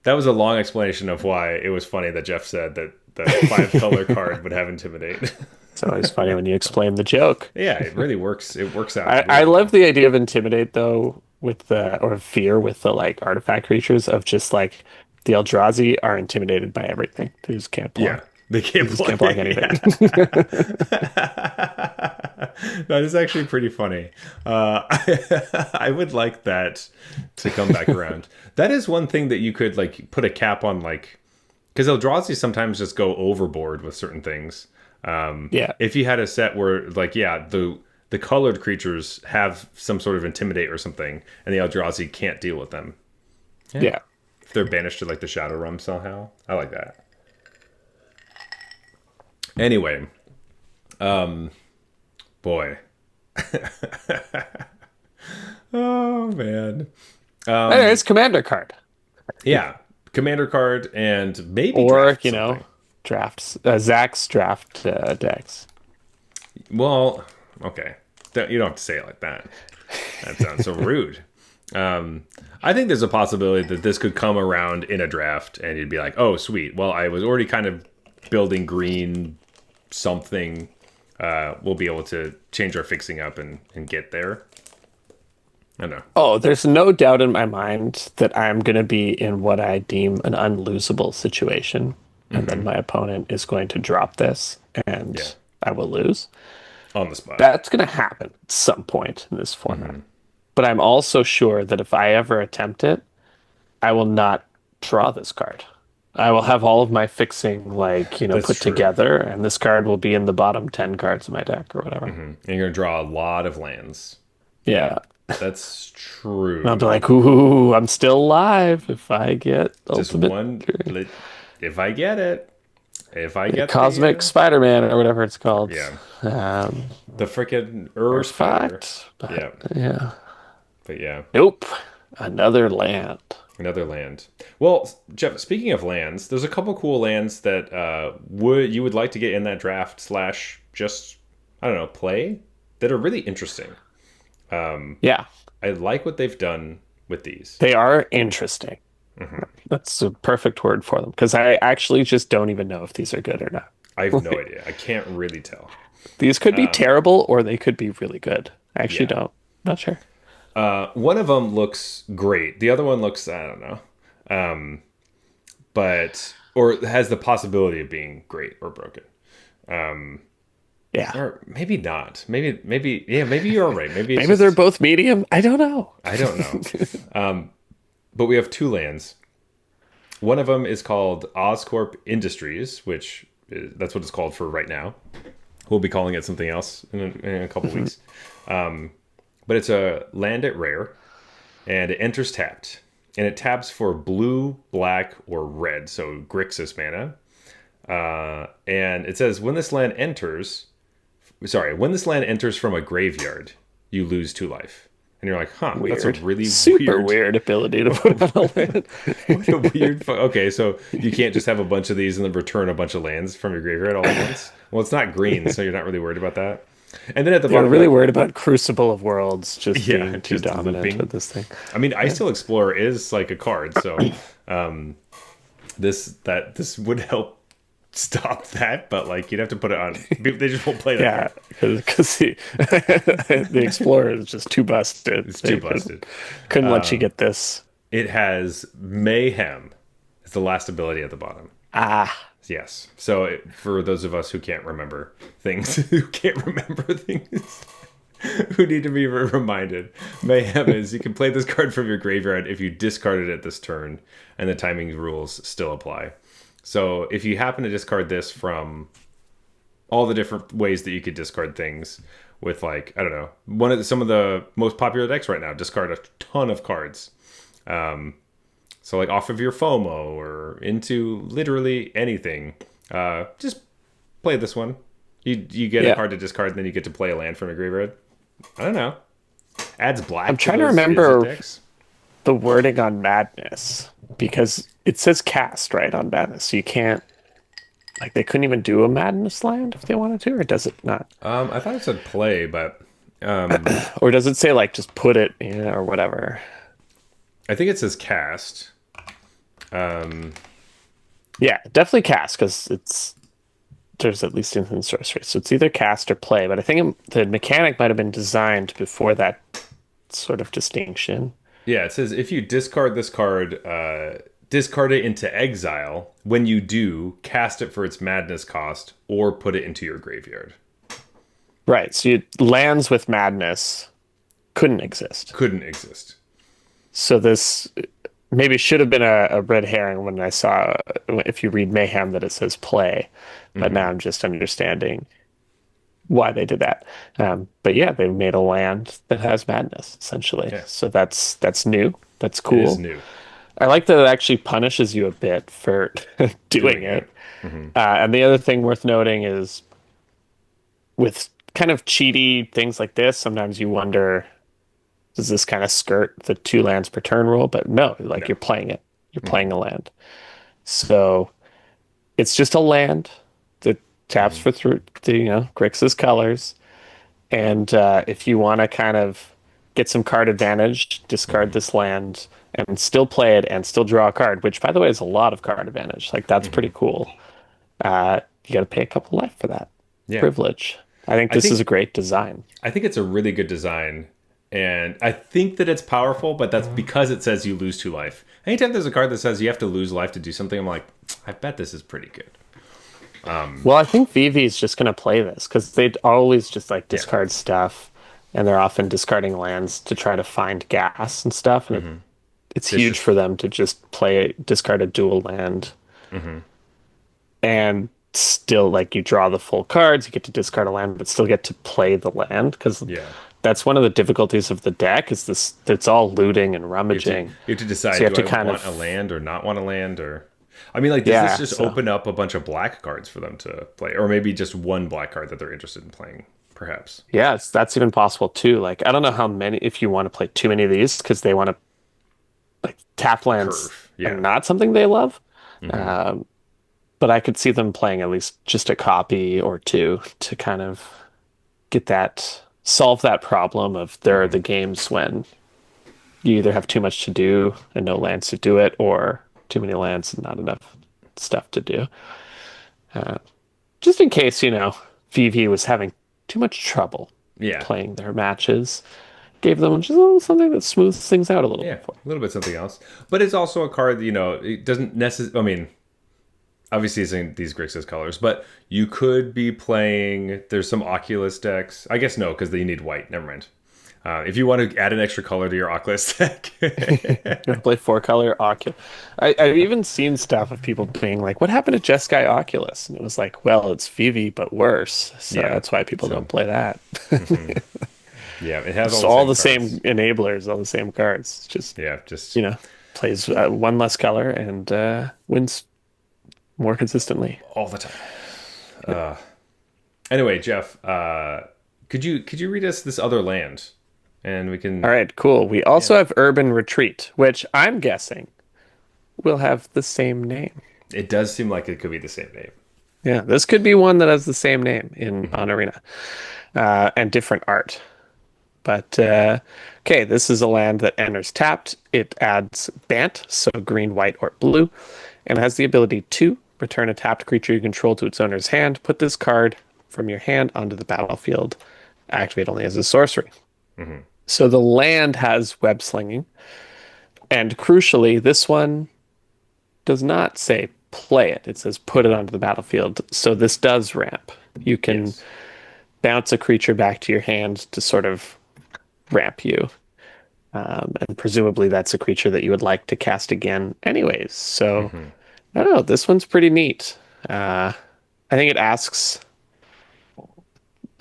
that was a long explanation of why it was funny that Jeff said that the 5-color card would have Intimidate. It's always funny when you explain the joke. Yeah, it really works. It works out. I love the idea of Intimidate though, with the or Fear with the like artifact creatures of just like the Eldrazi are intimidated by everything. They just can't block. Yeah, they can't block anything. That is actually pretty funny. I would like that to come back around. That is one thing that you could like put a cap on, like, because Eldrazi sometimes just go overboard with certain things. Yeah. If you had a set where like, yeah, the colored creatures have some sort of Intimidate or something, and the Eldrazi can't deal with them. Yeah. If they're banished to like the Shadow Realm somehow. I like that. Anyway, boy. Oh man. It's commander card. Yeah, commander card, and maybe Or, draft something. drafts. Zach's draft decks. Well, okay. You don't have to say it like that. That sounds so rude. I think there's a possibility that this could come around in a draft, and you'd be like, "Oh, sweet. Well, I was already kind of building green something. We'll be able to change our fixing up and get there." I don't know. Oh, there's no doubt in my mind that I'm going to be in what I deem an unlosable situation. And then my opponent is going to drop this, and I will lose. On the spot. That's going to happen at some point in this format. But I'm also sure that if I ever attempt it, I will not draw this card. I will have all of my fixing, like, That's put true. together, and this card will be in the bottom 10 cards of my deck or whatever. And you're going to draw a lot of lands. Yeah. That's true. And I'll be like, ooh, I'm still alive if I get Just ultimate. one. If I get it. If I get Cosmic Spider-Man or whatever it's called. Yeah. Um, The freaking Spider. fact. Yeah. Yeah. But yeah. Nope. Another land. Another land. Well, Jeff, speaking of lands, there's a couple cool lands that you would like to get in that draft / just, I don't know, play, that are really interesting. Yeah. I like what they've done with these. They are interesting. That's a perfect word for them, because I actually just don't even know if these are good or not. I have no idea. I can't really tell. These could be terrible or they could be really good. I actually don't. Not sure. One of them looks great. The other one looks, I don't know. Or has the possibility of being great or broken. Yeah. Or maybe not. Maybe you're right. Maybe They're both medium. I don't know. I don't know. But we have two lands. One of them is called Oscorp Industries, that's what it's called for right now. We'll be calling it something else in a couple weeks. But it's a land at rare, and it enters tapped. And it taps for blue, black, or red, so Grixis mana. And it says, when this land enters from a graveyard, you lose 2 life. And you're like, huh, Weird. that's a really super weird ability to put on a land. What a weird. Okay, so you can't just have a bunch of these and then return a bunch of lands from your graveyard all at once. Well, it's not green, so you're not really worried about that. And then at the They're bottom, really worried about Crucible of Worlds just being too just dominant looping. with this thing. I mean, Ice Steel Explorer is like a card, so this would help stop that, but like you'd have to put it on. They just won't play that Yeah, card. because the Explorer is just too busted. It's too busted. Couldn't let you get this. It has Mayhem. It's the last ability at the bottom. Ah, Yes. So for those of us who can't remember things, who can't remember things, who need to be reminded, Mayhem is you can play this card from your graveyard if you discarded it this turn, and the timing rules still apply. So if you happen to discard this from all the different ways that you could discard things with, like, I don't know, some of the most popular decks right now discard a ton of cards. So like off of your FOMO or into literally anything, just play this one. You get a card to discard, and then you get to play a land from your graveyard. I don't know. Adds black. I'm trying to remember the wording on Madness, because it says cast right on Madness, so you can't, like, they couldn't even do a Madness land if they wanted to, or does it not? I thought it said play, but or does it say like just put it in or whatever? I think it says cast. Yeah, definitely cast, because there's at least instant sorcery, so it's either cast or play. But I think the mechanic might have been designed before that sort of distinction. Yeah, it says if you discard this card, discard it into exile. When you do, cast it for its madness cost, or put it into your graveyard. Right. So lands with madness couldn't exist. Couldn't exist. So this maybe should have been a red herring when I saw, if you read Mayhem, that it says play. But now I'm just understanding why they did that. But yeah, they made a land that has madness, essentially. Yeah. So that's new. That's cool. It is new. I like that it actually punishes you a bit for doing it. And the other thing worth noting is, with kind of cheaty things like this, sometimes you wonder, does this kind of skirt the 2 lands per turn rule? But no, like, you're playing it. You're playing a land. So it's just a land that taps for Grixis colors. And if you want to kind of get some card advantage, discard this land and still play it and still draw a card, which, by the way, is a lot of card advantage. Like, that's pretty cool. You got to pay a couple life for that privilege. I think this is a great design. I think it's a really good design. And I think that it's powerful, but that's because it says you lose 2 life. Anytime there's a card that says you have to lose life to do something, I'm like, I bet this is pretty good. Well, I think Vivi is just going to play this, because they'd always just like discard stuff, and they're often discarding lands to try to find gas and stuff. And it's huge for them to just discard a dual land, and still, like, you draw the full cards, you get to discard a land, but still get to play the land, because that's one of the difficulties of the deck, is this, it's all looting and rummaging. You have to decide, so do I want a land or not want a land? Or, I mean, like, does this just open up a bunch of black cards for them to play? Or maybe just one black card that they're interested in playing, perhaps. Yeah, that's even possible too. Like, I don't know how many, if you want to play too many of these, because they want to, like, tap lands are not something they love. But I could see them playing at least just a copy or 2 to kind of solve that problem of, there are the games when you either have too much to do and no lands to do it, or too many lands and not enough stuff to do. Just in case, VV was having too much trouble playing their matches, gave them just a little something that smooths things out a little bit. A little bit something else. But it's also a card, it doesn't necessarily, I mean, obviously it's in these Grixis colors, but you could be playing, there's some Oculus decks. I guess no, because you need white. Never mind. If you want to add an extra color to your Oculus deck. You're going to play 4-color Oculus. I've even seen stuff of people being like, what happened to Jeskai Oculus? And it was like, well, it's Vivi, but worse. So that's why people don't play that. Yeah, it has all the same enablers, all the same cards. Just plays 1 less color and wins more consistently all the time. Anyway, Jeff, could you read us this other land, and we can? All right, cool. We also have Urban Retreat, which I'm guessing will have the same name. It does seem like it could be the same name. Yeah, this could be one that has the same name on Arena, and different art. But okay, this is a land that enters tapped. It adds Bant, so green, white, or blue, and has the ability to return a tapped creature you control to its owner's hand. Put this card from your hand onto the battlefield. Activate only as a sorcery. Hmm. So the land has web slinging. And crucially, this one does not say play it. It says put it onto the battlefield. So this does ramp. You can Yes. bounce a creature back to your hand to sort of ramp you. And presumably that's a creature that you would like to cast again anyways. So Hmm. I don't know. This one's pretty neat. I think it asks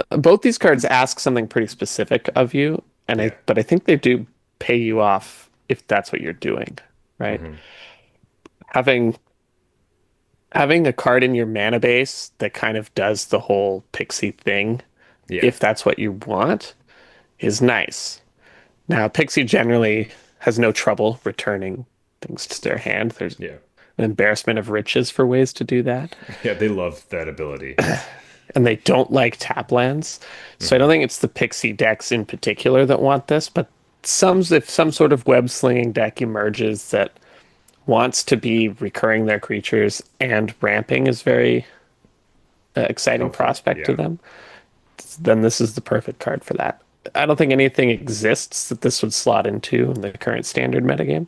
both these cards ask something pretty specific of you, Yeah. but I think they do pay you off if that's what you're doing, right? Hmm. Having having a card in your mana base that kind of does the whole pixie thing, Yeah. if that's what you want, is nice. Now, pixie generally has no trouble returning things to their Stuff. hand. There's Yeah. an embarrassment of riches for ways to do that. Yeah. They love that ability. And they don't like tap lands. So I don't Hmm. think it's the pixie decks in particular that want this, but if some sort of web slinging deck emerges that wants to be recurring their creatures and ramping is very exciting Helpful. prospect to Yeah. them, then this is the perfect card for that. I don't think anything exists that this would slot into in the current standard metagame,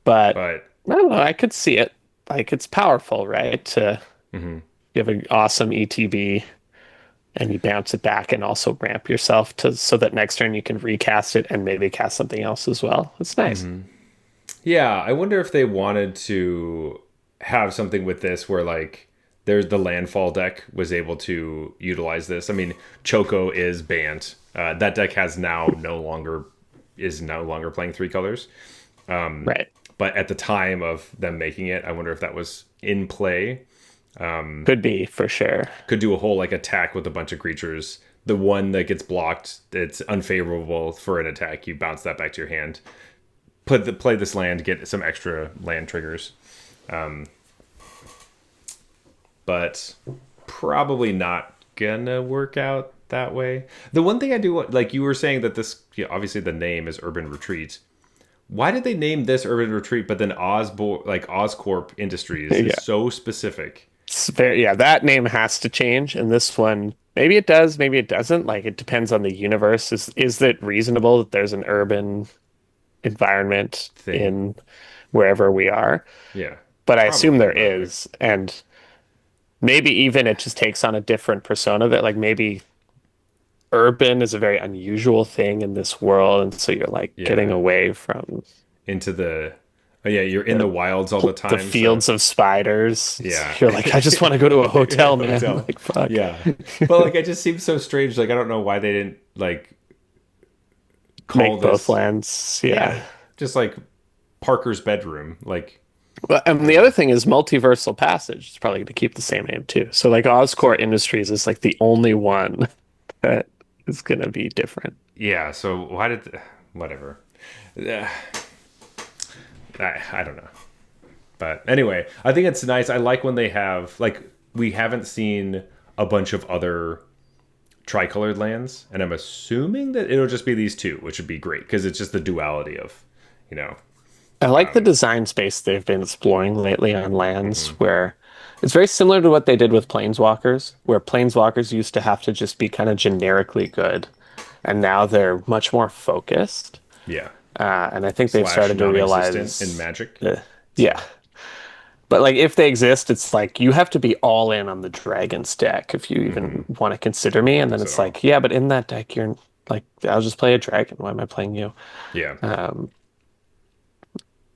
but But I don't know. I could see it. Like it's powerful, right? mhm. You have an awesome ETB and you bounce it back and also ramp yourself to so that next turn you can recast it and maybe cast something else as well. It's nice. Yeah, I wonder if they wanted to have something with this where like there's the landfall deck was able to utilize this. I mean, Choco is banned. That deck has now no longer is no longer playing three colors. Right. But at the time of them making it, I wonder if that was in play. Could be for sure. Could do a whole like attack with a bunch of creatures. The one that gets blocked, it's unfavorable for an attack. You bounce that back to your hand. Play this land, get some extra land triggers. But probably not gonna work out that way. The one thing I do want, like you were saying that this, obviously the name is Urban Retreat. Why did they name this Urban Retreat, but then Oscorp Industries is Yeah. so specific? It's very, yeah, that name has to change. And this one, maybe it does, maybe it doesn't. Like it depends on the universe. Is it reasonable that there's an urban environment Thing, in wherever we are? yeah, But I assume probably there right. is. And maybe even it just takes on a different persona that like maybe urban is a very unusual thing in this world. And so you're like getting Yeah, away from into the, oh yeah, you're in the the wilds all the the time, so fields of spiders. yeah, You're like, I just want to go to a yeah, hotel, man. hotel, Like, fuck. yeah. But like, it just seems so strange. Like, I don't know why they didn't like call Make both this, lands. yeah, Yeah. just like Parker's bedroom. Like, Well, I and the don't other know. thing is Multiversal Passage. It's probably going to keep the same name too. So like Oscorp So Industries is like the only one that is going to be different. yeah, so why did whatever? Uh, I don't know. But anyway, I think it's nice. I like when they have like we haven't seen a bunch of other tricolored lands, and I'm assuming that it'll just be these two, which would be great because it's just the duality of, you know. I like the design space they've been exploring lately on lands Hmm. where it's very similar to what they did with Planeswalkers, where Planeswalkers used to have to just be kind of generically good, and now they're much more focused. Yeah. And I think they've Slash started to non-existent in realize, Magic. uh, yeah. So But like if they exist, it's like you have to be all in on the Dragons deck if you hmm, even want to consider me. And then if at it's all. like, yeah, but in that deck, you're like, I'll just play a dragon. Why am I playing you? Yeah. Um,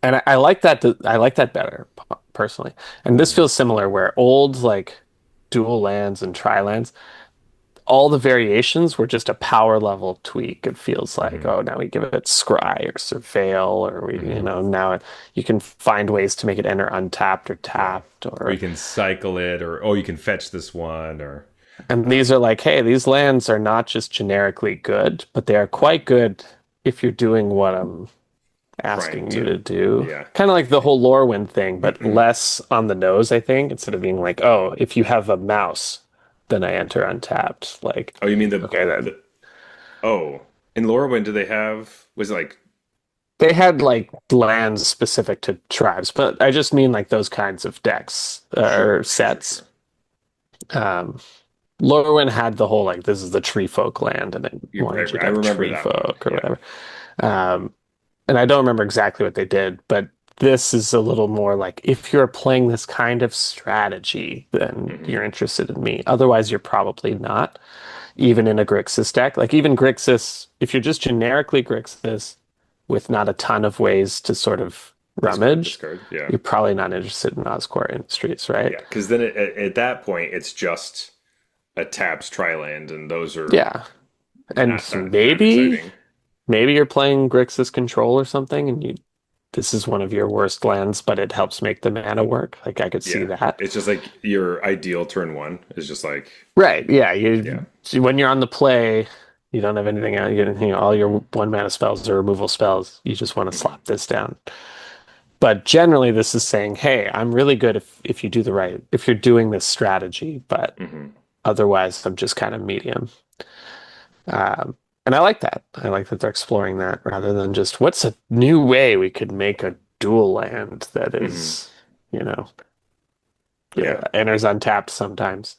and I like that. I like that better personally. And this Hmm. feels similar, where old like dual lands and tri lands, all the variations were just a power level tweak. It feels like, Hmm. oh, now we give it Scry or Surveil, or Hmm. you can find ways to make it enter untapped or Yeah. tapped, Or you or can cycle it, or oh, you can fetch this one, or and these are like, hey, these lands are not just generically good, but they are quite good if you're doing what I'm trying asking you to. to do. Yeah. Kind of like the whole Lorwyn thing, but less on the nose, I think, instead of being like, oh, if you have a mouse, then I enter untapped. Like, Oh, you mean okay, then the oh in Lorwyn? Do they have was it like They had like lands specific to tribes, but I just mean like those kinds of decks or sets. Sure. Um, Lorwyn had the whole like this is the tree folk land, and they wanted you to I have remember tree that one. folk or Yeah. whatever. Um, and I don't remember exactly what they did, but this is a little more like if you're playing this kind of strategy, then Hmm. you're interested in me. Otherwise, you're probably not. Even in a Grixis deck, like even Grixis, if you're just generically Grixis with not a ton of ways to sort of rummage, Discard. Yeah. you're probably not interested in Oscore Industries, right? Yeah. Because then at that point, it's just a taps Triland, and those are Yeah. And not that exciting. maybe you're playing Grixis Control or something, and you this is one of your worst lands, but it helps make the mana work. Like I could see Yeah. that. It's just like your ideal turn one is just like, Right. Yeah. yeah. When you're on the play, you don't have anything out. All your one mana spells are removal spells. You just want to Hmm. slap this down. But generally, this is saying, hey, I'm really good if you do the right, if you're doing this strategy, but Hmm. otherwise, I'm just kind of medium. Um, and I like that. I like that they're exploring that rather than just what's a new way we could make a dual land that Hmm. is, you know, Yeah. enters untapped sometimes.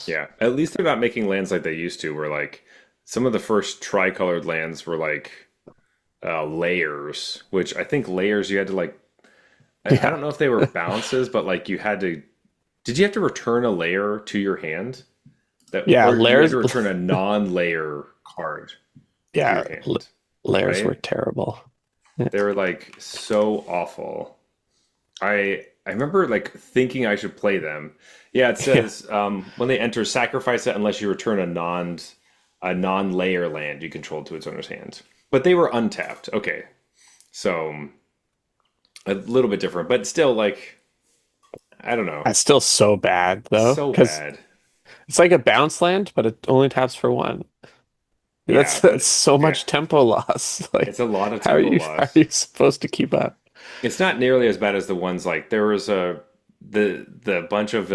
Yeah. At least they're not making lands like they used to, where like some of the first tricolored lands were like layers, which I think layers you had to like, I Yeah. don't know if they were bounces, but like you had to, did you have to return a layer to your hand? That, Yeah, or you had layers. to return a non-layer card to Yeah, your hand, layers were right? terrible. Yeah. They were like so awful. I remember like thinking I should play them. Yeah, it Yeah. says when they enter, sacrifice it unless you return a non-layer land you control to its owner's hand. But they were untapped. Okay, so a little bit different, but still like I don't know, That's still so bad though, so because bad. it's like a bounce land, but it only taps for one. Yeah, That's but so yeah, much tempo loss. Like, it's a lot of how are tempo how are loss. you supposed to keep up? It's not nearly as bad as the ones like there was a the bunch of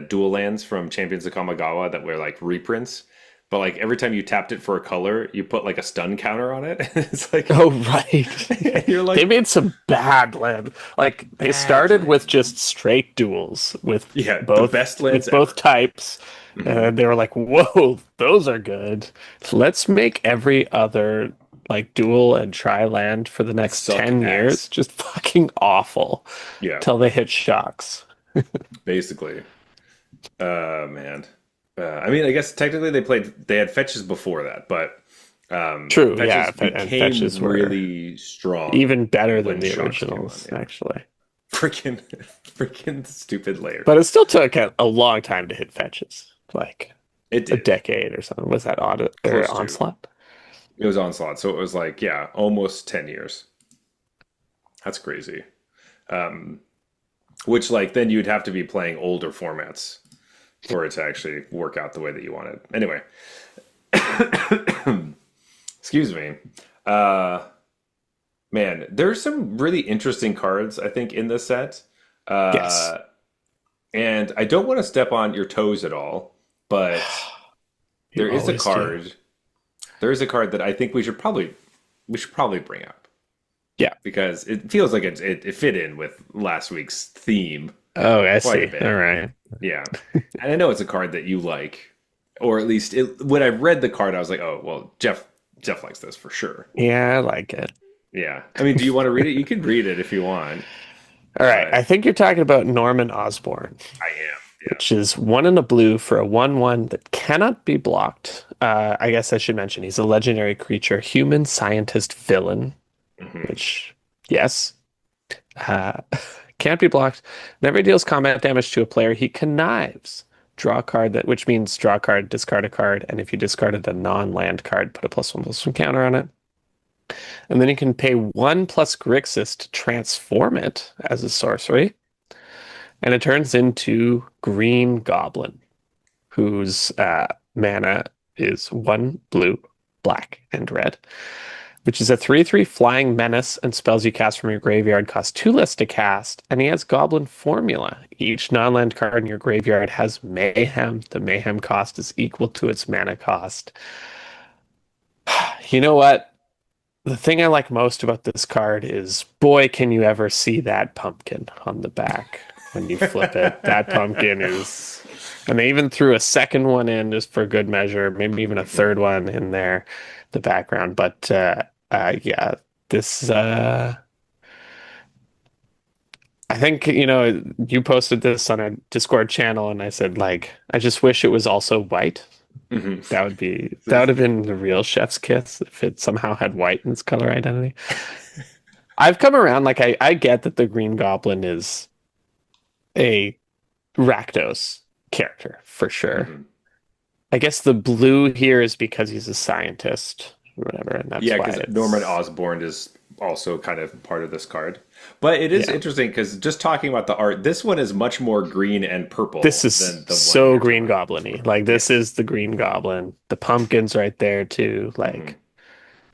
dual lands from Champions of Kamigawa that were like reprints, but like every time you tapped it for a color, you put like a stun counter on it. It's like Oh, right. Yeah. you're They like made some bad land. Like they bad started with land. just straight duels Yeah, the best lands with both ever. types. Hmm. And they were like, "Whoa, those are good. Let's make every other like duel and try land for the next Suck 10 years ass. just fucking awful Yeah, till they hit shocks." basically. Man. I mean, I guess technically they had fetches before that, but True, fetches yeah, and fetches became were really strong even better than when the shocks came on. originals, Yeah. actually. Freaking, freaking stupid layer. But it still took a long time to hit fetches. Like It a did. decade or something. Was that audit or Close to. onslaught? It was onslaught, so it was like, yeah, almost 10 years. That's crazy. Um, which like then you'd have to be playing older formats for it to actually work out the way that you wanted. Anyway, excuse me. Uh, man, there's some really interesting cards I think in this set. Yes. Uh, and I don't want to step on your toes at all, but You there is a always do. card. There is a card that I think we should probably bring up Yeah. because it feels like it fit in with last week's theme Oh, I quite a see. All bit. right. Yeah, and I know it's a card that you like, or at least when I read the card, I was like, oh well, Jeff likes this for sure. Yeah, I like it. Yeah, I mean, do you want to read it? You can read it if you want, All right. but I think you're talking about Norman Osborn, I am. Yeah. which is one in a blue for a 1/1 that cannot be blocked. I guess I should mention he's a legendary creature, human scientist villain, Hmm. which, yes, uh, can't be blocked. Whenever he deals combat damage to a player, he connives. Draw a card which means draw a card, discard a card, and if you discarded a non-land card, put a +1/+1 counter on it. And then you can pay 1 plus Grixis to transform it as a sorcery, and it turns into Green Goblin, whose mana is 1 blue, black, and red, which is a 3/3 flying menace, and spells you cast from your graveyard cost 2 less to cast, and he has Goblin Formula. Each non-land card in your graveyard has Mayhem. The Mayhem cost is equal to its mana cost. You know what? the thing I like most about this card is, boy, can you ever see that pumpkin on the back when you flip it. That pumpkin is, and they even threw a second one in just for good measure, maybe even a third one in there, the background. But yeah, this I think, you posted this on a Discord channel, and I said, like, I just wish it was also white. Mhm. That would have been the real chef's kiss if it somehow had white in its color identity. I've come around, like I get that the Green Goblin is a Rakdos character for sure. Mhm. I guess the blue here is because he's a scientist or whatever, and that's Yeah, why because Norman it's Osborn is also kind of part of this card. But it is yeah. interesting because just talking about the art, this one is much more green and This purple is than the one so you're Green talking about. Goblin-y. Like Yeah. this is the Green Goblin. The pumpkin's right there too. Hmm. Like,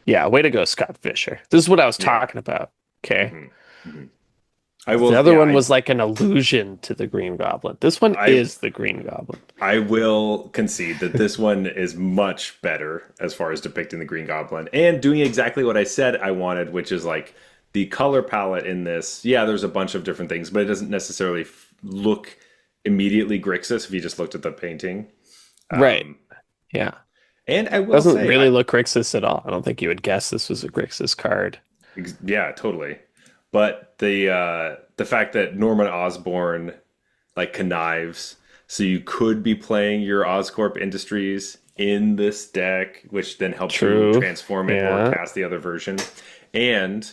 yeah, way to go, Scott Fisher. This is what I was Yeah. talking about. Okay. Hmm. Hmm. I The will. other Yeah. one was like an allusion to the Green Goblin. This one I is the Green Goblin. I will concede that this one is much better as far as depicting the Green Goblin and doing exactly what I said I wanted, which is like the color palette in this. Yeah, there's a bunch of different things, but it doesn't necessarily look immediately Grixis if you just looked at the painting. Right. Um, Yeah. and I will Doesn't say, really look Grixis at all. I don't think you would guess this was a Grixis card. yeah, totally. But the fact that Norman Osborn like connives, so you could be playing your Oscorp Industries in this deck, which then helps you True. transform it or Yeah. cast the other version. And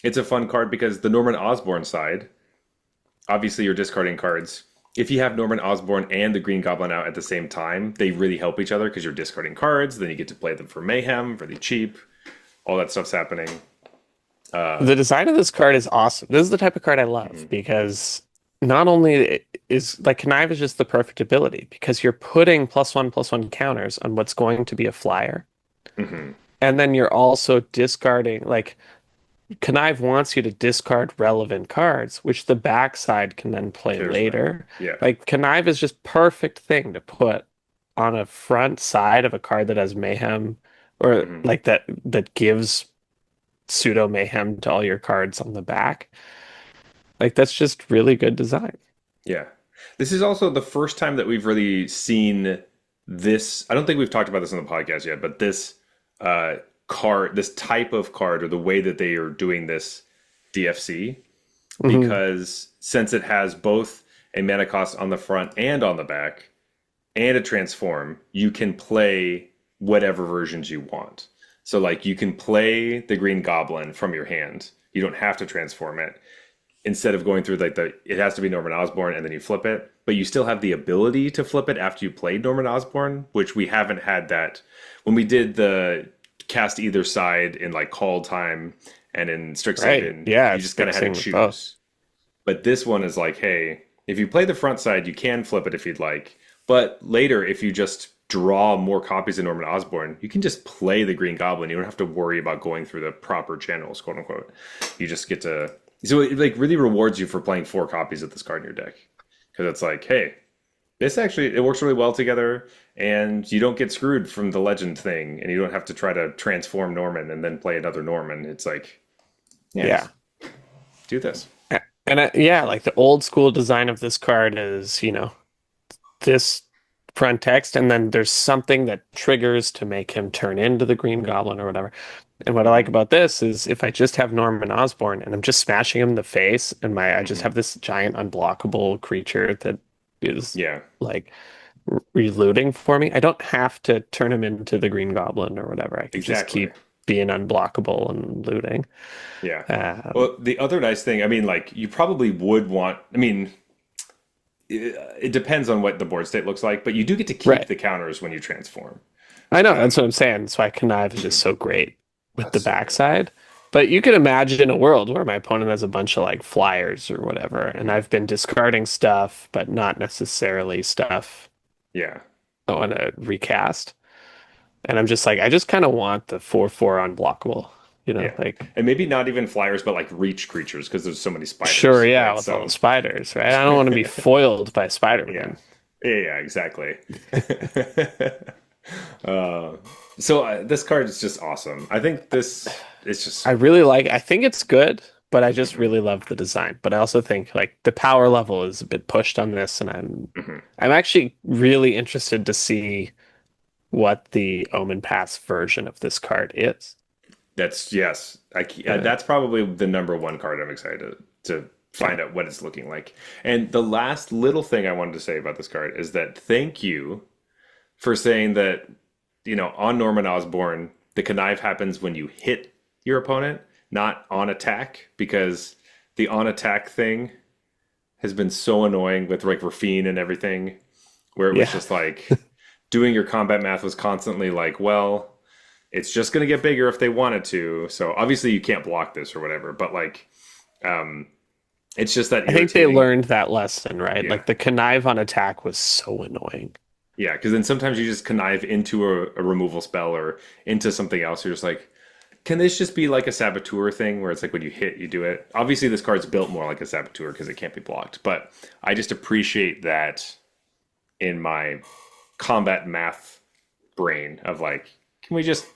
it's a fun card because the Norman Osborn side, obviously you're discarding cards. If you have Norman Osborn and the Green Goblin out at the same time, they really help each other because you're discarding cards. Then you get to play them for Mayhem, really cheap. All that stuff's happening. The design of this card is awesome. This is the type of card I love Mhm. because not only is like Connive is just the perfect ability because you're putting +1/+1 counters on what's going to be a flyer. Mhm. And then you're also discarding, like, Connive wants you to discard relevant cards, which the backside can then play Cares about. later. Yeah. Like, Connive is just perfect thing to put on a front side of a card that has mayhem or Mhm. like that gives pseudo mayhem to all your cards on the back. Like that's just really good design. Yeah. This is also the first time that we've really seen this. I don't think we've talked about this on the podcast yet, but this uh, card, this type of card, or the way that they are doing this DFC, Hmm. because since it has both a mana cost on the front and on the back, and a transform, you can play whatever versions you want. So, like, you can play the Green Goblin from your hand. You don't have to transform it instead of going through like it has to be Norman Osborn and then you flip it, but you still have the ability to flip it after you played Norman Osborn, which we haven't had that when we did the cast either side in like call time and in Right. Strixhaven, Yeah, you it's just kind of had to mixing with both. choose. But this one is like, hey, if you play the front side, you can flip it if you'd like. But later, if you just draw more copies of Norman Osborn, you can just play the Green Goblin. You don't have to worry about going through the proper channels, quote unquote. You just get to. So it like really rewards you for playing 4 copies of this card in your deck. Because it's like, hey, this actually it works really well together, and you don't get screwed from the legend thing, and you don't have to try to transform Norman and then play another Norman. It's like, yeah, Yeah. just do this. And yeah, like the old school design of this card is, this front text, and then there's something that triggers to make him turn into the Green Goblin or whatever. And what I like Hmm. about this is if I just have Norman Osborn and I'm just smashing him in the face, and I just Hmm. have this giant unblockable creature that is Yeah, like relooting for me, I don't have to turn him into the Green Goblin or whatever. I can just exactly. keep being unblockable and looting. Yeah. Um, Well, the other nice thing, I mean, like, you probably would want, I mean, it depends on what the board state looks like, but you do get to keep right. the counters when you transform. I know, that's Um, what I'm saying. That's why Connive is just mhm. so great with the That's so good. backside. But you could imagine a world where my opponent has a bunch of like flyers or whatever, and Hmm. I've been discarding stuff, but not necessarily stuff Yeah. I want to recast. And I'm just like, I just kind of want the 4/4 unblockable, Yeah. like, And maybe not even flyers, but like reach creatures because there's so many sure, spiders, yeah, right? with all the So, spiders, right? I don't want to be foiled by yeah. Spider-Man. Yeah, exactly. uh, so this card is just awesome. I think this. It's just I so really cool. like. I think it's good, but I just Hmm. really love the design. But I also think like the power level is a bit pushed on this, and Hmm. I'm actually really interested to see what the Omen Pass version of this card is. That's yes. Uh, That's probably the number one card I'm excited to yeah, find out what it's looking like. And the last little thing I wanted to say about this card is that thank you for saying that, on Norman Osborn, the connive happens when you hit your opponent, not on attack, because the on attack thing has been so annoying with like Rafine and everything, where it was yeah. just like doing your combat math was constantly like, well, it's just going to get bigger if they wanted to. So obviously you can't block this or whatever, but like, um, it's just that I think they irritating. learned that lesson, right? Yeah. Like the connive on attack was so annoying. Yeah. Cause then sometimes you just connive into a removal spell or into something else. You're just like, can this just be like a saboteur thing where it's like when you hit, you do it? Obviously, this card's built more like a saboteur because it can't be blocked. But I just appreciate that in my combat math brain of like, can we just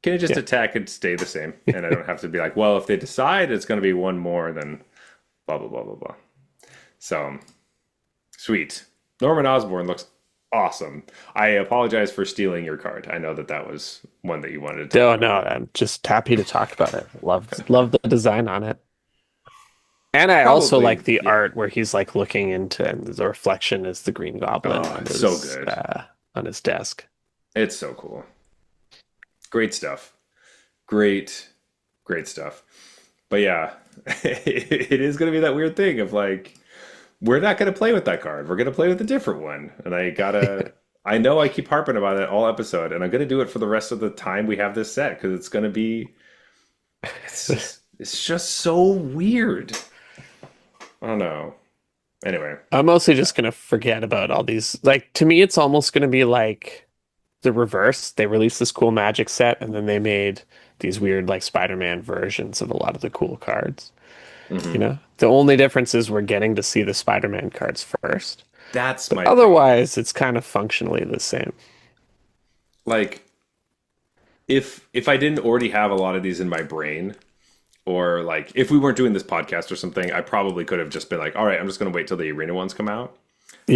can it just Yeah. attack and stay the same? And I don't have to be like, well, if they decide it's going to be one more, then blah blah blah blah blah. So sweet. Norman Osborn looks awesome. I apologize for stealing your card. I know that that was one that you wanted to talk No, about. no, I'm just happy to talk about it. Love the design on it. And I also like Probably, the yeah. art where he's like looking into and the reflection is the Green Goblin Oh, it's so good. on his desk. It's so cool. Great stuff. Great, great stuff. But yeah, it is going to be that weird thing of like, we're not going to play with that card. We're going to play with a different one. And I know I keep harping about it all episode, and I'm going to do it for the rest of the time we have this set because it's going to be, it's just so weird. I don't know. Anyway, I'm mostly just gonna forget about all these. Like to me, it's almost gonna be like the reverse. They released this cool Magic set, and then they made these weird like Spider-Man versions of a lot of the cool cards. You hmm know, the only difference is we're getting to see the Spider-Man cards first, that's but my problem. otherwise, it's kind of functionally the same. Like, if I didn't already have a lot of these in my brain, or like if we weren't doing this podcast or something, I probably could have just been like, all right, I'm just going to wait till the arena ones come out.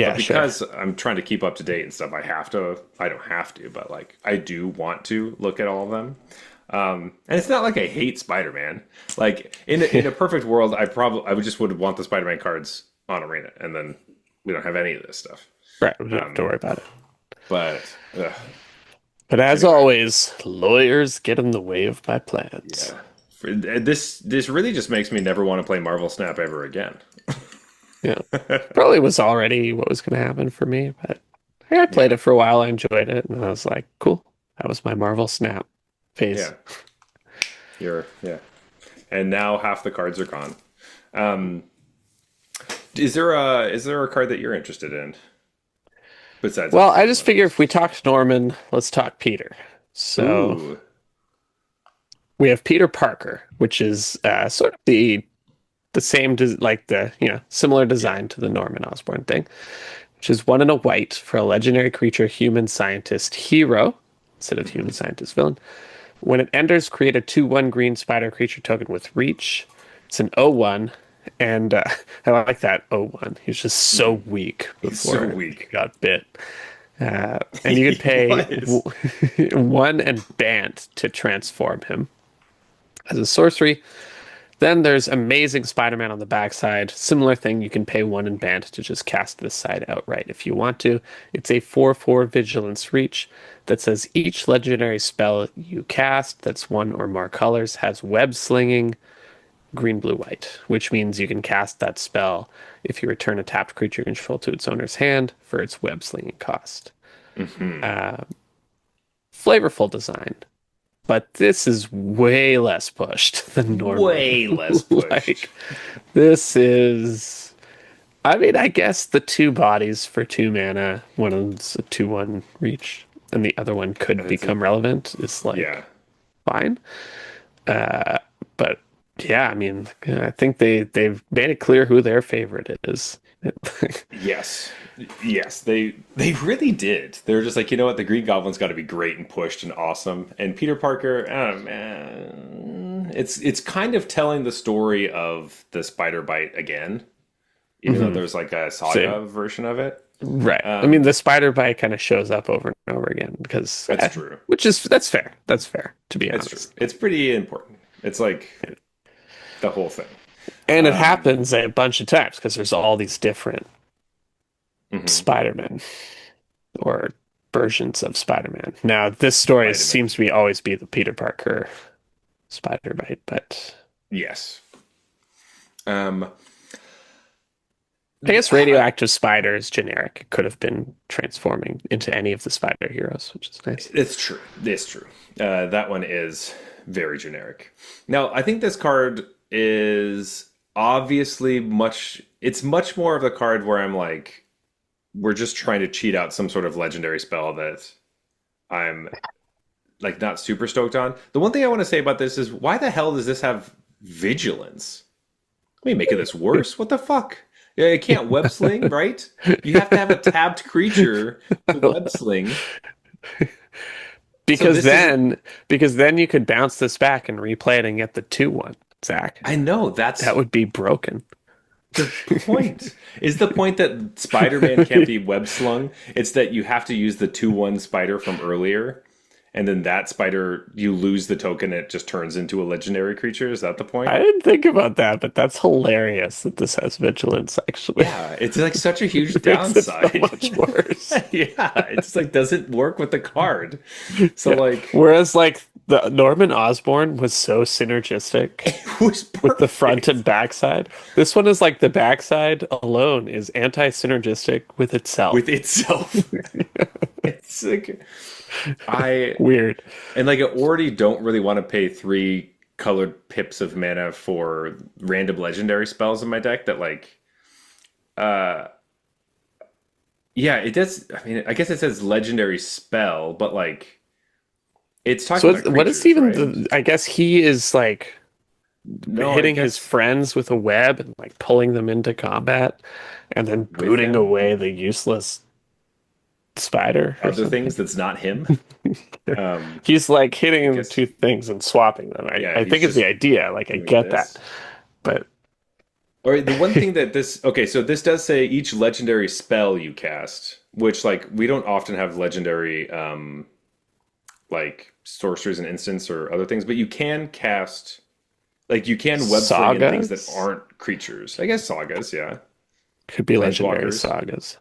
But Yeah, sure. because I'm trying to keep up to date and stuff, I don't have to, but like I do want to look at all of them. And it's not like I hate Spider-Man. Like in a perfect world, I would just would want the Spider-Man cards on arena, and then we don't have any of this stuff. Right, we don't have to Um, worry about it. but But as anyway, always, lawyers get in the way of my plans. yeah. This really just makes me never want to play Marvel Snap ever again. Yeah. Probably was already what was going to happen for me, but I played Yeah, it for a while. I enjoyed it, and I was like, cool. That was my Marvel Snap phase. yeah, yeah. And now half the cards are gone. Um, is there a card that you're interested in besides Well, obviously I the just one we figure if just we talked Norman, let's talk Peter. So ooh we have Peter Parker, which is sort of the same, like the similar yeah design to the Norman Osborn thing, which is one and a white for a legendary creature, human scientist hero instead of human hmm scientist villain. When it enters, create a 2/1 green spider creature token with reach. It's an 0/1, and I like that 0/1. He was just so hmm weak He's so before he weak. got bit. And you could He pay was. one and Bant to transform him as a sorcery. Then there's Amazing Spider-Man on the backside. Similar thing, you can pay one and Bant to just cast this side outright if you want to. It's a 4/4 Vigilance Reach that says each legendary spell you cast that's one or more colors has web slinging green, blue, white, which means you can cast that spell if you return a tapped creature control to its owner's hand for its web slinging cost. Hmm. Uh, Flavorful design, but this is way less pushed than Norman. Way less pushed. Like, this is, I mean, I guess the two bodies for 2 mana, one of them's a 2/1 reach, and the other one could And it's a become relevant, is yeah. like fine. Uh, but yeah, I mean, I think they've made it clear who their favorite is. Yes. Yes, they really did. They were just like, you know what, the Green Goblin's got to be great and pushed and awesome. And Peter Parker, oh man, it's kind of telling the story of the Spider Bite again, even though there's like a saga Same. version of it. Right. I mean, the spider bite kind of shows up over and over again because, That's true. which is that's fair. That's fair to be It's true. honest. It's pretty important. It's like the whole thing. And it happens a bunch of times because there's all these different Spider-Man or versions of Spider-Man. Now, this story Vitamin. seems to be always be the Peter Parker spider bite, but Yes. Um, I guess radioactive spider is generic. It could have been transforming into any of the spider heroes, which is nice. it's true. It's true. That one is very generic. Now, I think this card is obviously much. It's much more of the card where I'm like, we're just trying to cheat out some sort of legendary spell that I'm like not super stoked on. The one thing I want to say about this is why the hell does this have vigilance? Let me make this worse. What the fuck? Yeah, it can't web sling, right? You have to have a tapped creature to web sling. Because this then you could bounce this back and replay it and get the 2/1, Zach. I know That would be broken. the point. Is the point that Spider-Man can't be web slung? It's that you have to use the 2/1 spider from earlier, and then that spider, you lose the token, it just turns into a legendary creature. Is that the point? I didn't think about that, but that's hilarious that this has vigilance, actually. Yeah, it's like such a huge It makes it so downside. much worse. Yeah, it's like doesn't work with the card. So Yeah. like Whereas like the Norman Osborn was so synergistic it was with the front perfect and backside. This one is like the backside alone is anti-synergistic with itself. with itself. It's like I Weird. and like I already don't really want to pay 3 colored pips of mana for random legendary spells in my deck that like uh yeah, it does. I mean, I guess it says legendary spell, but like it's talking So about what is creatures, even right? I guess he is like No, I hitting his guess friends with a web and like pulling them into combat and then with booting him away the useless spider or other something. things that's not him. Um, He's like I hitting the guess two things and swapping them. yeah, I he's think it's the just idea. Like I doing get that. this. But Or the one thing that this okay, so this does say each legendary spell you cast, which like we don't often have legendary like sorceries and instants or other things, but you can cast like you can web sling in things that sagas aren't creatures. I guess sagas, yeah. could be legendary Planeswalkers. sagas.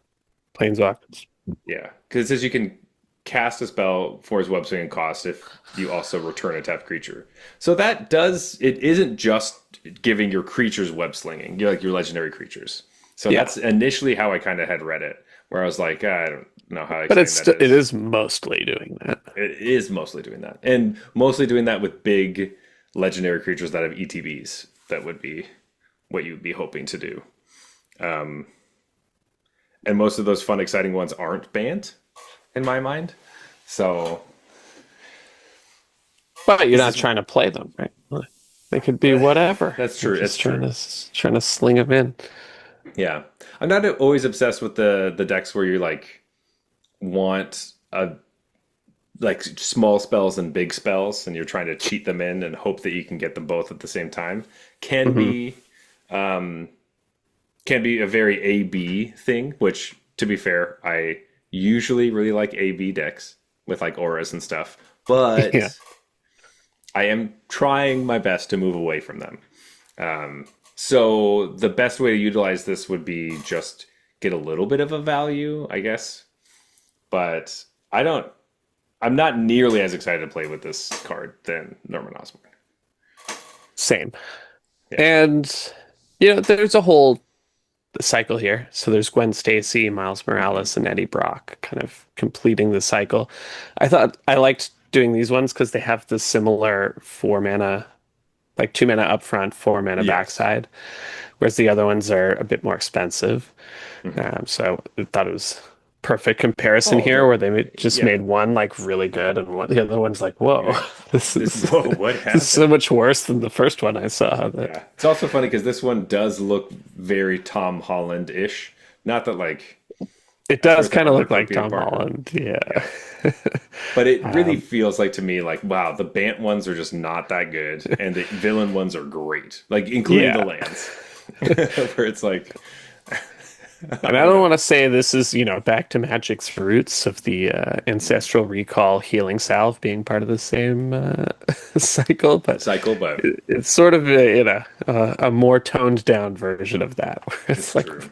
Planeswalkers. Yeah. Because it says you can cast a spell for its web swinging cost if you also return a tapped creature. So that does it isn't just giving your creatures web slinging, you're like your legendary creatures. So Yeah. that's initially how I kind of had read it, where I was like, I don't know how But exciting that it is. is mostly doing that. It is mostly doing that. And mostly doing that with big legendary creatures that have ETBs. That would be what you'd be hoping to do. Um, and most of those fun, exciting ones aren't banned, in my mind. So But you're not trying to play them, right? They could be whatever. that's You're true. That's just trying true. to sling them in. Yeah. I'm not always obsessed with the decks where you like want a like small spells and big spells and you're trying to cheat them in and hope that you can get them both at the same time. Can be can be a very AB thing, which to be fair, I usually really like AB decks with like auras and stuff. But Yeah. I am trying my best to move away from them. So the best way to utilize this would be just get a little bit of a value, I guess. But I'm not nearly as excited to play with this card than Norman Osborn. Same. Yeah. And there's a whole cycle here. So there's Gwen Stacy, Miles Morales, and Eddie Brock kind of completing the cycle. I thought I liked doing these ones because they have the similar 4 mana, like 2 mana upfront, 4 mana Yes. backside, whereas the other ones are a bit more expensive. So I thought it was perfect comparison Oh, here, where they just yeah. made one like really good, and the other one's like, whoa, Whoa, what this happened? is so much worse than the first one I saw. Yeah. It's also funny because this one does look very Tom Holland-ish. Not that like It at does first I kind of wanted to look put like Peter Tom Parker. Holland. Yeah. Yeah. But it really Um, feels like to me like wow, the Bant ones are just not that good, and the villain ones are great, like including the yeah. lands, where it's like I And I don't don't know. want to say this is, back to Magic's roots of the Ancestral Recall Healing Salve being part of the same cycle, but Cycle, but it's sort of a more toned down version of that. Where it's it's like, true.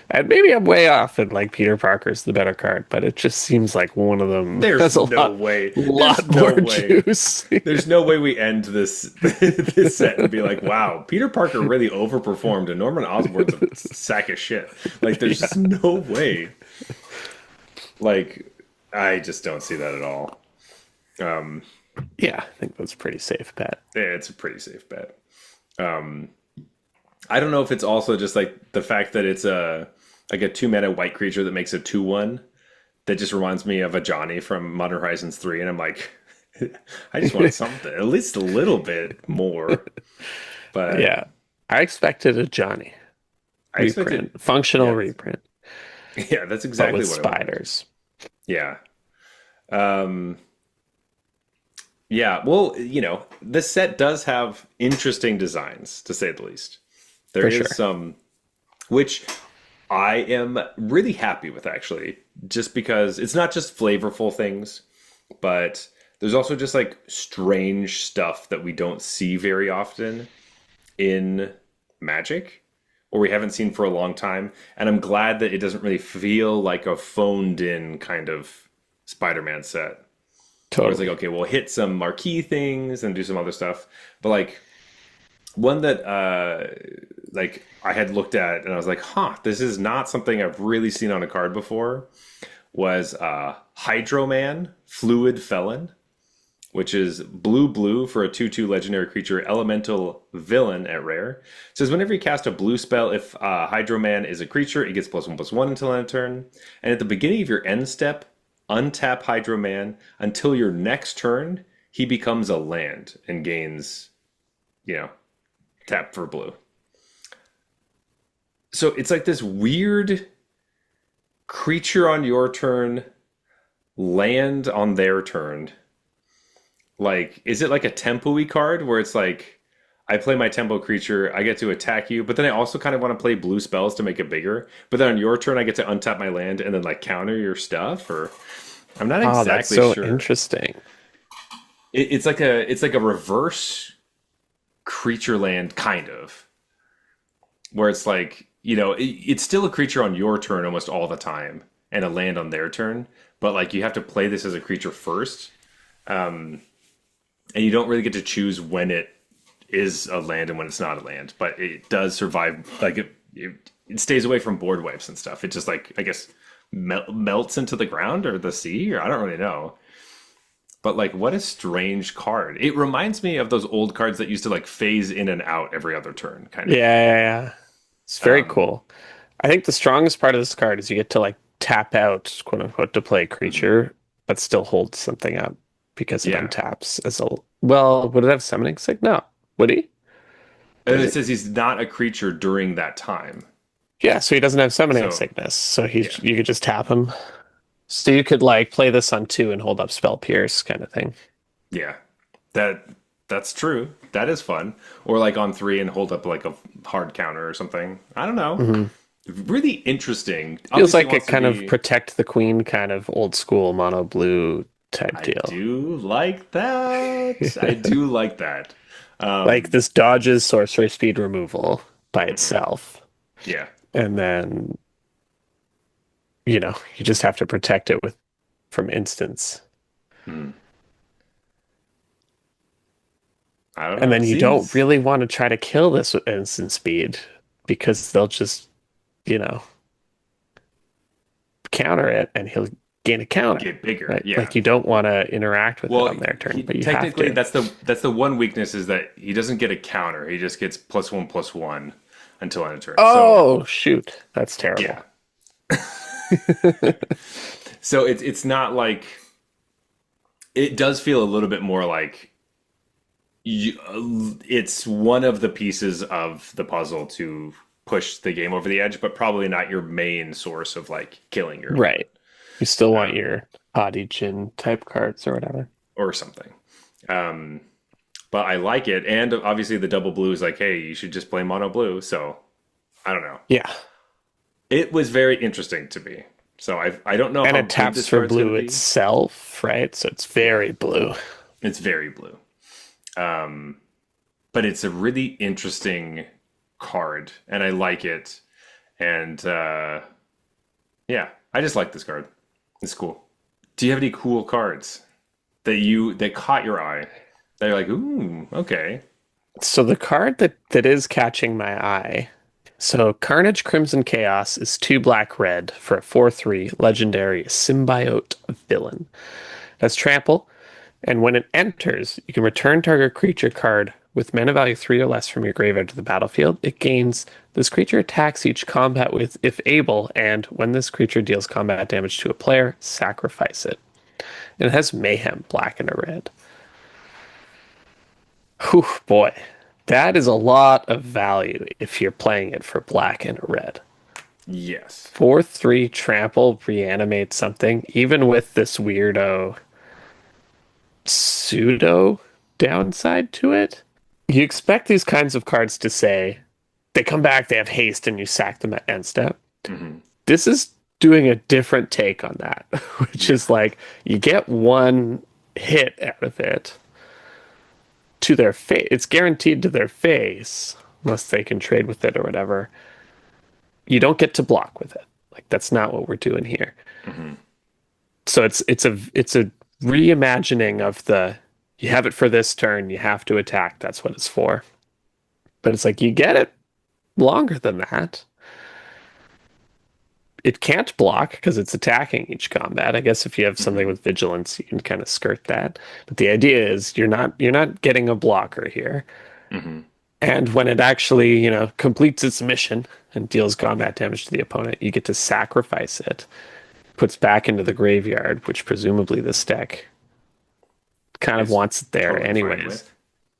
and maybe I'm way off, and like Peter Parker's the better card, but it just seems like one of them There's has a no way. There's lot no more way. juice. There's no way we end this this set and be like, wow, Peter Parker really overperformed and Norman Osborn's a sack of shit. Like, there's Yeah, just no way. Like, I just don't see that at all. Um, yeah, I think that's a pretty safe bet. yeah, it's a pretty safe bet. Um, I don't know if it's also just like the fact that it's a like a 2 mana white creature that makes a 2/1 that just reminds me of a Johnny from Modern Horizons 3, and I'm like, I just want something, at least a little bit more. But Yeah, I expected a Johnny I expected, reprint, functional yeah, reprint, yeah, that's but exactly with what I wanted. spiders. Yeah. Um, yeah, well, this set does have interesting designs, to say the least. There For is sure. some, which I am really happy with, actually, just because it's not just flavorful things, but there's also just like strange stuff that we don't see very often in Magic, or we haven't seen for a long time. And I'm glad that it doesn't really feel like a phoned in kind of Spider-Man set. Where it's like, Totally. okay, we'll hit some marquee things and do some other stuff. But like one that like I had looked at and I was like, huh, this is not something I've really seen on a card before, was Hydro-Man, Fluid Felon, which is blue blue for a 2/2 legendary creature, elemental villain at rare. It says whenever you cast a blue spell, if Hydro Man is a creature, it gets +1/+1 until end of turn. And at the beginning of your end step, untap Hydro Man until your next turn. He becomes a land and gains, you know, tap for blue. So it's like this weird creature on your turn, land on their turn. Like, is it like a tempo-y card where it's like I play my tempo creature, I get to attack you, but then I also kind of want to play blue spells to make it bigger. But then on your turn, I get to untap my land and then like counter your stuff, or I'm not Oh, that's exactly so sure. interesting. It's like a reverse creature land kind of, where it's like it's still a creature on your turn almost all the time and a land on their turn, but like you have to play this as a creature first, and you don't really get to choose when it is a land and when it's not a land, but it does survive. Like it stays away from board wipes and stuff. It just like I guess melts into the ground or the sea, or I don't really know. But like, what a strange card! It reminds me of those old cards that used to like phase in and out every other turn, kind Yeah, of. yeah, yeah. It's very Um, cool. I think the strongest part of this card is you get to like tap out, quote unquote, to play a mhm. creature, but still hold something up because it Yeah, untaps as a well, would it have summoning sick? No. Would he? and Does it he? says he's not a creature during that time. Yeah, so he doesn't have summoning So sickness. So he yeah, you could just tap him. So you could like play this on two and hold up spell pierce kind of thing. yeah, that that's true. That is fun. Or like on three and hold up like a hard counter or something. I don't know. Hmm. Really interesting. Feels Obviously like a wants to kind of be. protect the queen kind of old school mono blue type I deal. do like that. I do like that. Like Um, this dodges sorcery speed removal by mhm. itself. Yeah. And then, you just have to protect it with from instance. Hmm. I don't And know. then you don't Seems really want to try to kill this with instant speed because they'll just, you know, counter it and he'll gain a counter. get bigger. Right? Yeah. Like you don't want to interact with it Well, on their turn, he but you have technically to. that's the one weakness is that he doesn't get a counter. He just gets +1/+1 until end of turn. So Oh, shoot. That's yeah. terrible. So it's not like it does feel a little bit more like it's one of the pieces of the puzzle to push the game over the edge, but probably not your main source of like killing your opponent Right. You still want your Hadijin type cards or whatever. or something. Um, but I like it, and obviously the double blue is like, hey, you should just play mono blue. So I don't know. Yeah. It was very interesting to me. So I don't know And how it big taps this for card's going blue to be. itself, right? So it's very blue. It's very blue. But it's a really interesting card, and I like it. And yeah, I just like this card. It's cool. Do you have any cool cards that caught your eye? That you're like, ooh, okay. So the card that is catching my eye. So Carnage Crimson Chaos is 2 black red for a 4/3 legendary symbiote villain. That's trample, and when it enters, you can return target creature card with mana value 3 or less from your graveyard to the battlefield. It gains this creature attacks each combat with if able, and when this creature deals combat damage to a player, sacrifice it. And it has mayhem, black and a red. Whew, boy. That is a lot of value if you're playing it for black and a red. Yes. 4/3 trample reanimate something, even with this weirdo pseudo downside to it. You expect these kinds of cards to say they come back, they have haste, and you sack them at end step. This is doing a different take on that, which is like you get one hit out of it to their face. It's guaranteed to their face, unless they can trade with it or whatever. You don't get to block with it. Like that's not what we're doing here. So it's a reimagining of the you have it for this turn, you have to attack. That's what it's for. But it's like you get it longer than that. It can't block because it's attacking each combat. I guess if you have something with vigilance, you can kind of skirt that. But the idea is you're not getting a blocker here. And when it actually, completes its mission and deals combat damage to the opponent, you get to sacrifice it. Puts back into the graveyard, which presumably this deck kind of wants it there Totally fine anyways. with.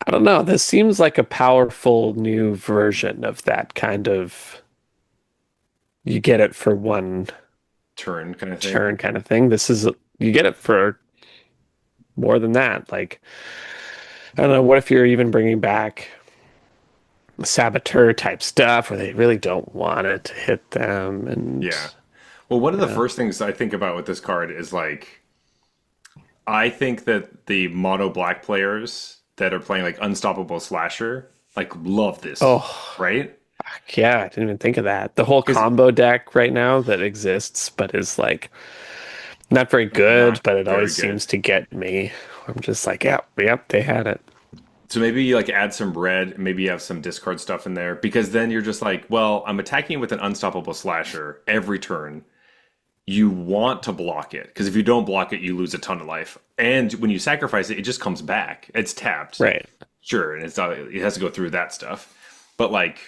I don't know. This seems like a powerful new version of that kind of you get it for one Turn kind of thing. turn kind of thing. This is you get it for more than that. Like I don't know. What if you're even bringing back saboteur type stuff where they really don't want it to hit them? And Yeah. Well, one of the first things I think about with this card is like, I think that the mono black players that are playing like Unstoppable Slasher like love this. Oh, right? yeah, I didn't even think of that. The whole combo deck right now that exists, but is like not very good, Not but it very always good. seems to get me. I'm just like, yep, they had it. So maybe you like add some red, maybe you have some discard stuff in there, because then you're just like, well, I'm attacking with an Unstoppable Slasher every turn. You want to block it, because if you don't block it, you lose a ton of life. And when you sacrifice it, it just comes back. It's tapped. Right. Sure, and it has to go through that stuff. But like,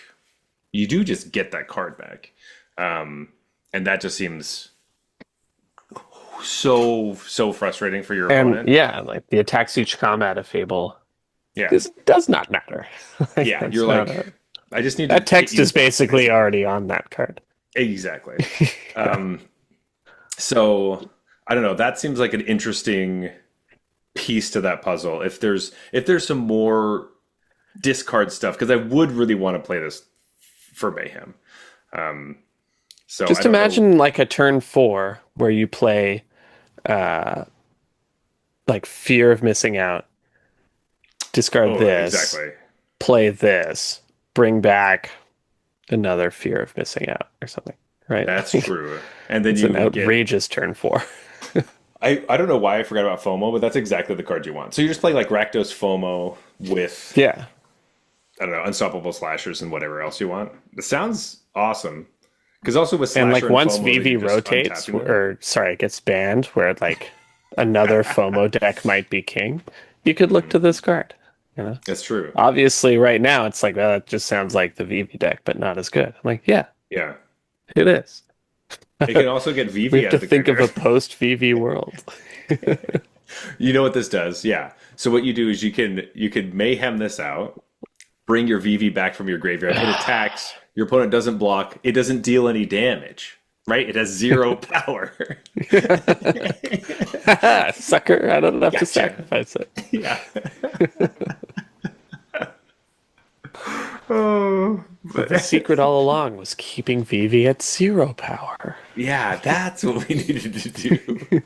you do just get that card back. And that just seems so frustrating for your And opponent. yeah, like the attacks each combat of Fable. Yeah. This does not matter. Like, Yeah, that's you're not like, I just need to that text hit you is basically already on that card. exactly. So I don't know. That seems like an interesting piece to that puzzle. If there's some more discard stuff, because I would really want to play this for Mayhem. So Just I don't know. imagine like a turn 4 where you play like Fear of Missing Out, discard Oh, this, exactly. play this, bring back another Fear of Missing Out or something, right? That's true. And then It's you an would get. outrageous turn 4. I don't know why I forgot about FOMO, but that's exactly the card you want. So you just play like Rakdos FOMO with Yeah. I don't know, Unstoppable Slashers and whatever else you want. It sounds awesome. Because also with Slasher And like once FOMO, VV you're just rotates, untapping them. or sorry, it gets banned, where like another FOMO deck might be king, you could look to this card. That's true. Obviously, right now it's like, well, that just sounds like the VV deck, but not as good. I'm like, yeah, Yeah. it is. It can also get We VV have as to the think of a graveyard. post VV world. You know what this does? Yeah. So what you do is you can mayhem this out, bring your VV back from your graveyard. It attacks. Your opponent doesn't block. It doesn't deal any damage, right? It has 0 power. Sucker, I don't have to Gotcha. sacrifice it. Yeah. Oh, But the but secret all along was keeping Vivi at 0 power. yeah, that's what we needed to do.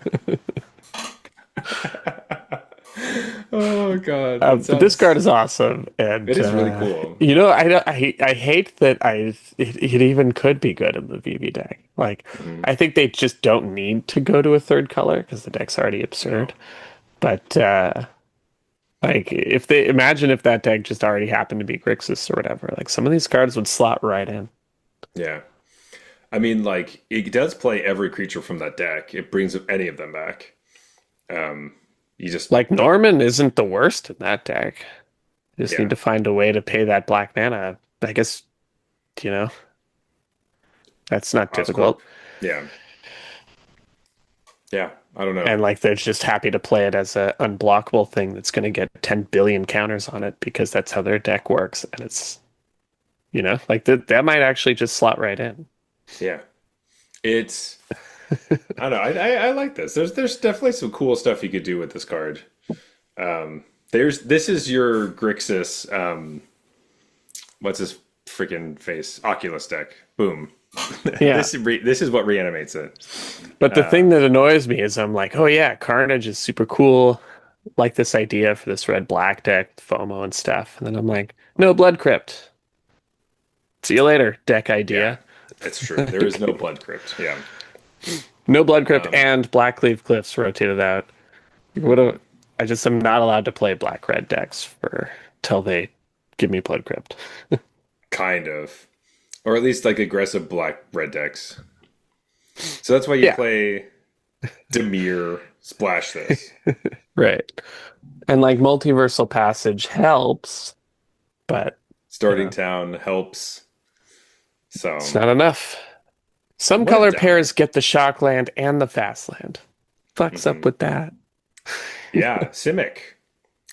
Oh God, that But this card sounds. is awesome, It and is really cool. I hate that it even could be good in the VV deck. Like, Mhm. I think they just don't need to go to a third color because the deck's already No. absurd. But like, if they imagine if that deck just already happened to be Grixis or whatever, like some of these cards would slot right in. Yeah. I mean, like it does play every creature from that deck. It brings any of them back. Um, you just Like don't. Norman isn't the worst in that deck. You just Yeah, need to find a way to pay that black mana. I guess, you know, that's not Oscorp. difficult. Yeah, yeah. I don't know. And like they're just happy to play it as a unblockable thing that's going to get 10 billion counters on it because that's how their deck works. And it's, like that might actually just slot right in. Yeah, it's. I don't know. I like this. There's definitely some cool stuff you could do with this card. This is your Grixis. What's his freaking face? Oculus deck. Boom. Yeah. This is what reanimates it. But the thing that annoys me is I'm like, oh yeah, Carnage is super cool. Like this idea for this red black deck, FOMO and stuff. And then I'm like, no Blood Crypt. See you later, deck Yeah, idea. it's true. There is no blood crypt. Yeah. No Blood Crypt Um, and Blackleaf Cliffs rotated out. What a, I just am not allowed to play black red decks for till they give me Blood Crypt. kind of, or at least like aggressive black red decks. So that's why you Yeah, play Demir. Splash this. right. And like multiversal passage helps, but you Starting know, town helps. it's So not enough. Some what a color downer. pairs get the shock land and the fast land. Fucks up Hmm. with that. Yeah, Simic.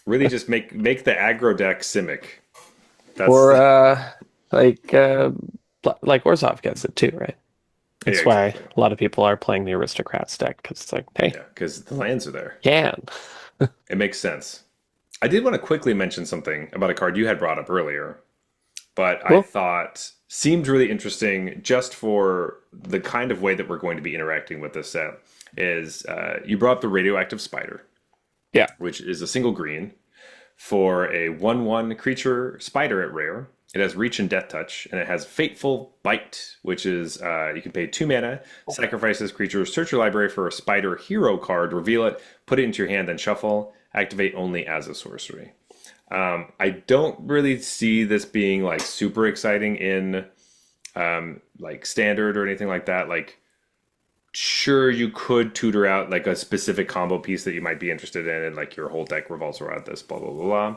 Really, just make the aggro deck Simic. That's Or yeah, like Orzhov gets it too, right? That's why exactly. a lot of people are playing the aristocrats deck because it's like, hey, Yeah, because the lands are there. can. It makes sense. I did want to quickly mention something about a card you had brought up earlier, but I Cool. thought seemed really interesting just for the kind of way that we're going to be interacting with this set. Is you brought up the radioactive spider, Yeah. which is a single green for a 1/1 creature spider at rare. It has reach and death touch, and it has fateful bite, which is you can pay 2 mana, sacrifice this creature, search your library for a spider hero card, reveal it, put it into your hand, then shuffle. Activate only as a sorcery. I don't really see this being like super exciting in like standard or anything like that. Like, sure, you could tutor out like a specific combo piece that you might be interested in, and like your whole deck revolves around this, blah blah blah blah.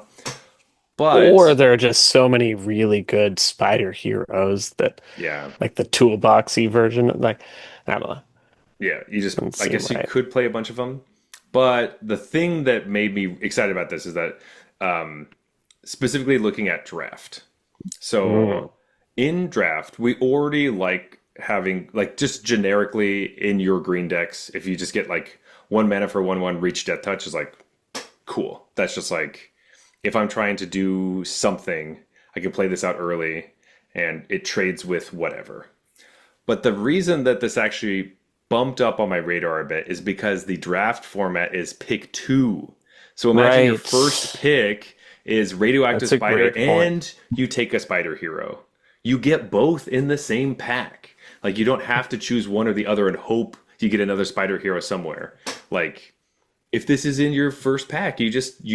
Or But there are just so many really good spider heroes that, yeah, like the toolboxy version, like, I don't know. yeah, you just Doesn't I seem guess you right. could play a bunch of them. But the thing that made me excited about this is that specifically looking at draft. Mm, So in draft, we already like having like just generically in your green decks, if you just get like 1 mana for 1/1 reach death touch is like cool. That's just like if I'm trying to do something, I can play this out early and it trades with whatever. But the reason that this actually bumped up on my radar a bit is because the draft format is pick two. So imagine your right. first pick is Radioactive That's a Spider great point. and you take a Spider Hero. You get both in the same pack. Like you don't have to choose one or the other and hope you get another Spider Hero somewhere. Like if this is in your first pack, you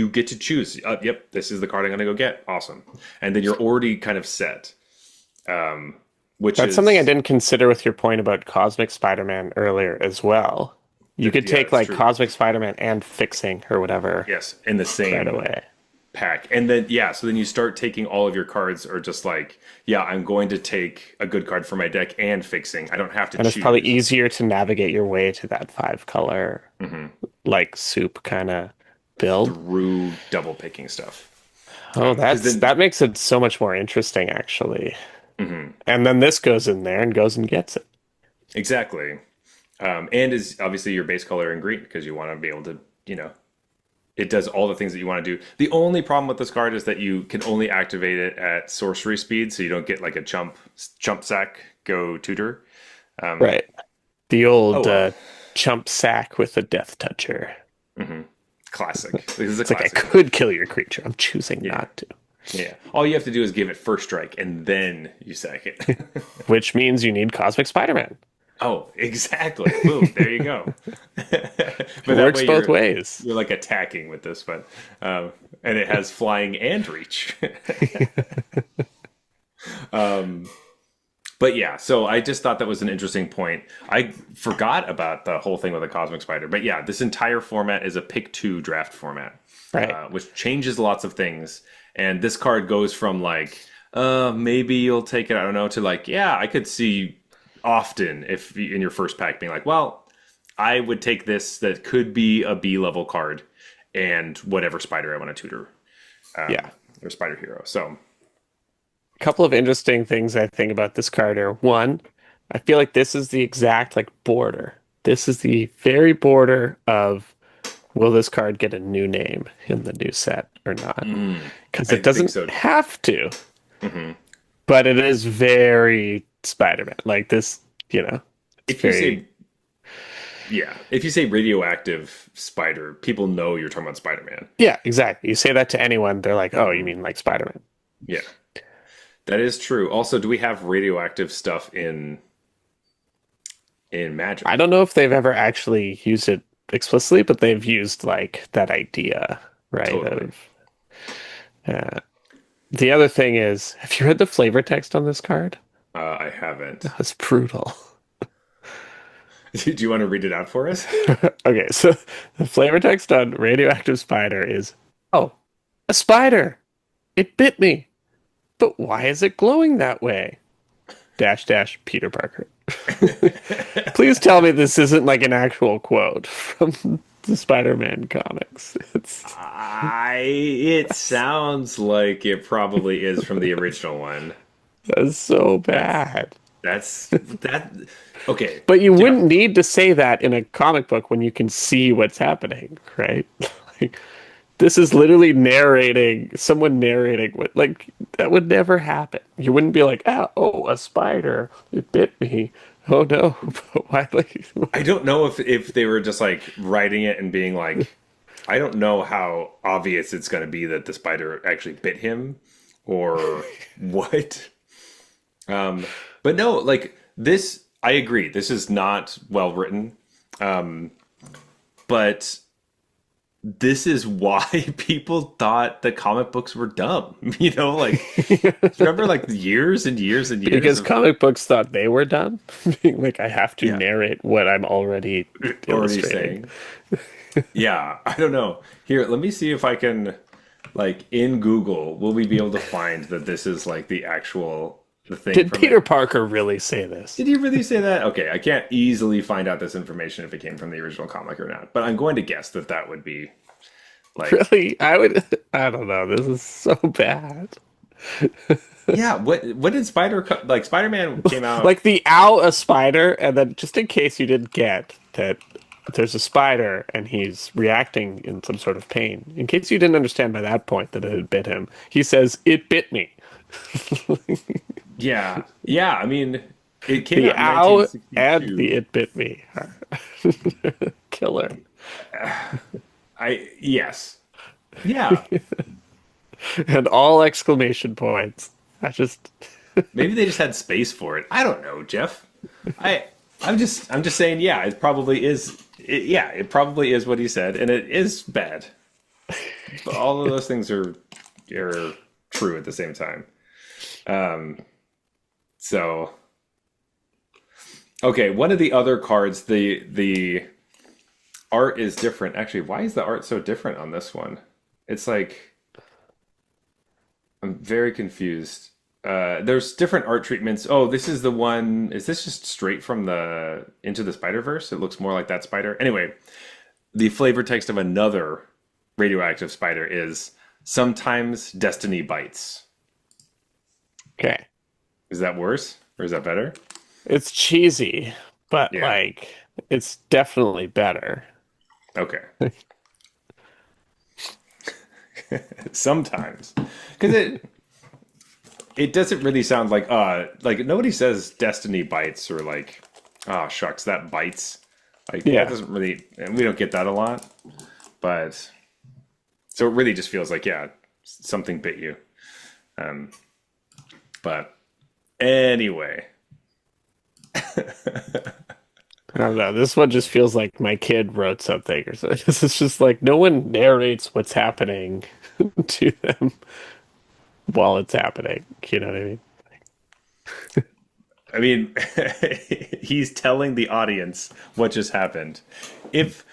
get to choose. Yep, this is the card I'm gonna go get. Awesome, and then you're already kind of set. Which That's something I is didn't consider with your point about Cosmic Spider-Man earlier as well. You could yeah, take it's like true. Cosmic Spider-Man and Fixing or whatever Yes, in the right same away. pack. And then yeah, so then you start taking all of your cards are just like, yeah, I'm going to take a good card for my deck and fixing. I don't have to And it's probably choose. easier to navigate your way to that 5 color like soup kind of build. Through double picking stuff. Oh, Because then that makes it so much more interesting actually. And then this goes in there and goes and gets it. Exactly. And is obviously your base color in green because you want to be able to, it does all the things that you want to do. The only problem with this card is that you can only activate it at sorcery speed, so you don't get like a chump sack go tutor. Right. The old Well. chump sack with a death toucher. Classic. This is a It's like I classic. could kill your creature. I'm choosing Yeah. not to. Yeah. All you have to do is give it first strike and then you sack it. Which means you need Cosmic Spider-Man. Oh, exactly. Boom. There you go. But It that works way both ways. you're like attacking with this, but and it has flying and reach. But yeah, so I just thought that was an interesting point. I forgot about the whole thing with the Cosmic Spider. But yeah, this entire format is a pick two draft format, Right. which changes lots of things. And this card goes from like, maybe you'll take it, I don't know, to like, yeah, I could see often if in your first pack being like, well, I would take this that could be a B level card and whatever spider I want to tutor, Yeah. or spider hero. So, A couple of interesting things I think about this card are one, I feel like this is the exact like border. This is the very border of will this card get a new name in the new set or not? Because I it think doesn't so. have to, but it is very Spider-Man. Like this, it's If you very say if you say radioactive spider, people know you're talking about Spider-Man. yeah, exactly. You say that to anyone, they're like, "Oh, you mean like Spider-Man?" Yeah, that is true. Also, do we have radioactive stuff in Magic? I don't know if they've ever actually used it explicitly, but they've used like that idea, right? Totally. Of the other thing is, have you read the flavor text on this card? I haven't. That's brutal. Do you want to read it out for us? Okay, so the flavor text on Radioactive Spider is, "Oh, a spider! It bit me, but why is it glowing that way?" Dash dash Peter Parker. Please tell me this isn't like an actual quote from the Spider-Man comics. It sounds like it probably is from the original one. That's so That's bad. that. Okay, But you Jeff. wouldn't need to say that in a comic book when you can see what's happening, right? Like, this is literally someone narrating what, like, that would never happen. You wouldn't be like, oh, a spider, it bit me. Oh no, but why, like, I don't know if they were just like writing it and being like, I don't know how obvious it's going to be that the spider actually bit him or what. But no, like this, I agree. This is not well written. But this is why people thought the comic books were dumb. Remember like years and years and years because of comic books thought they were done. Being like, I have to yeah, narrate what I'm already already illustrating. saying. Yeah, I don't know. Here, let me see if I can, like, in Google, will we be able to find that this is like the thing Did from Peter it? Parker really say this? Did he really say that? Okay, I can't easily find out this information if it came from the original comic or not, but I'm going to guess that that would be like, Really? I don't know. This is so bad. yeah. What did Spider-Man came out? Like the owl, a spider, and then just in case you didn't get that there's a spider and he's reacting in some sort of pain, in case you didn't understand by that point that it had bit him, he says, "It bit me." Yeah, yeah. I mean, it came The out in owl and the 1962. "it bit me" are killer. Yes, yeah. And all exclamation points. I just Maybe they just had space for it. I don't know, Jeff. I I'm just saying. Yeah, it probably is. Yeah, it probably is what he said, and it is bad. But all of those things are true at the same time. So okay, one of the other cards, the art is different. Actually, why is the art so different on this one? It's like I'm very confused. There's different art treatments. Oh, this is the one. Is this just straight from the Into the Spider-Verse? It looks more like that spider. Anyway, the flavor text of another radioactive spider is sometimes destiny bites. okay. Is that worse or is that better? It's cheesy, but Yeah. like it's definitely better. Okay. Sometimes, because it doesn't really sound like nobody says Destiny bites or like, oh shucks, that bites. Like that Yeah. doesn't really, and we don't get that a lot. But so it really just feels like, yeah, something bit you. Um, but anyway, I don't know. This one just feels like my kid wrote something or something. This is just like no one narrates what's happening to them while it's happening. You know what I mean? I mean, he's telling the audience what just happened. If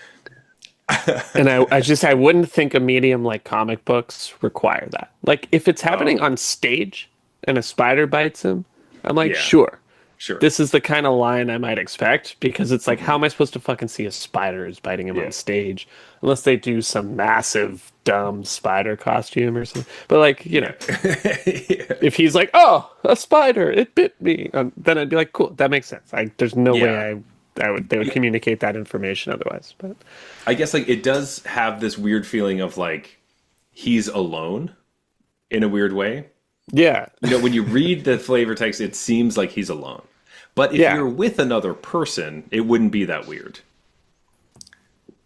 And I wouldn't think a medium like comic books require that. Like if it's happening oh on stage and a spider bites him, I'm like, yeah, sure. sure, This is the kind of line I might expect because it's like, how hmm am I supposed to fucking see a spider is biting him yeah, on stage unless they do some massive dumb spider costume or something. But like, yeah, if he's like, "Oh, a spider, it bit me," then I'd be like, "Cool, that makes sense." There's no way yeah. I would they would communicate that information otherwise. But I guess like it does have this weird feeling of like he's alone in a weird way. yeah, You know, when you read the flavor text, it seems like he's alone. But if yeah, you're with another person, it wouldn't be that weird.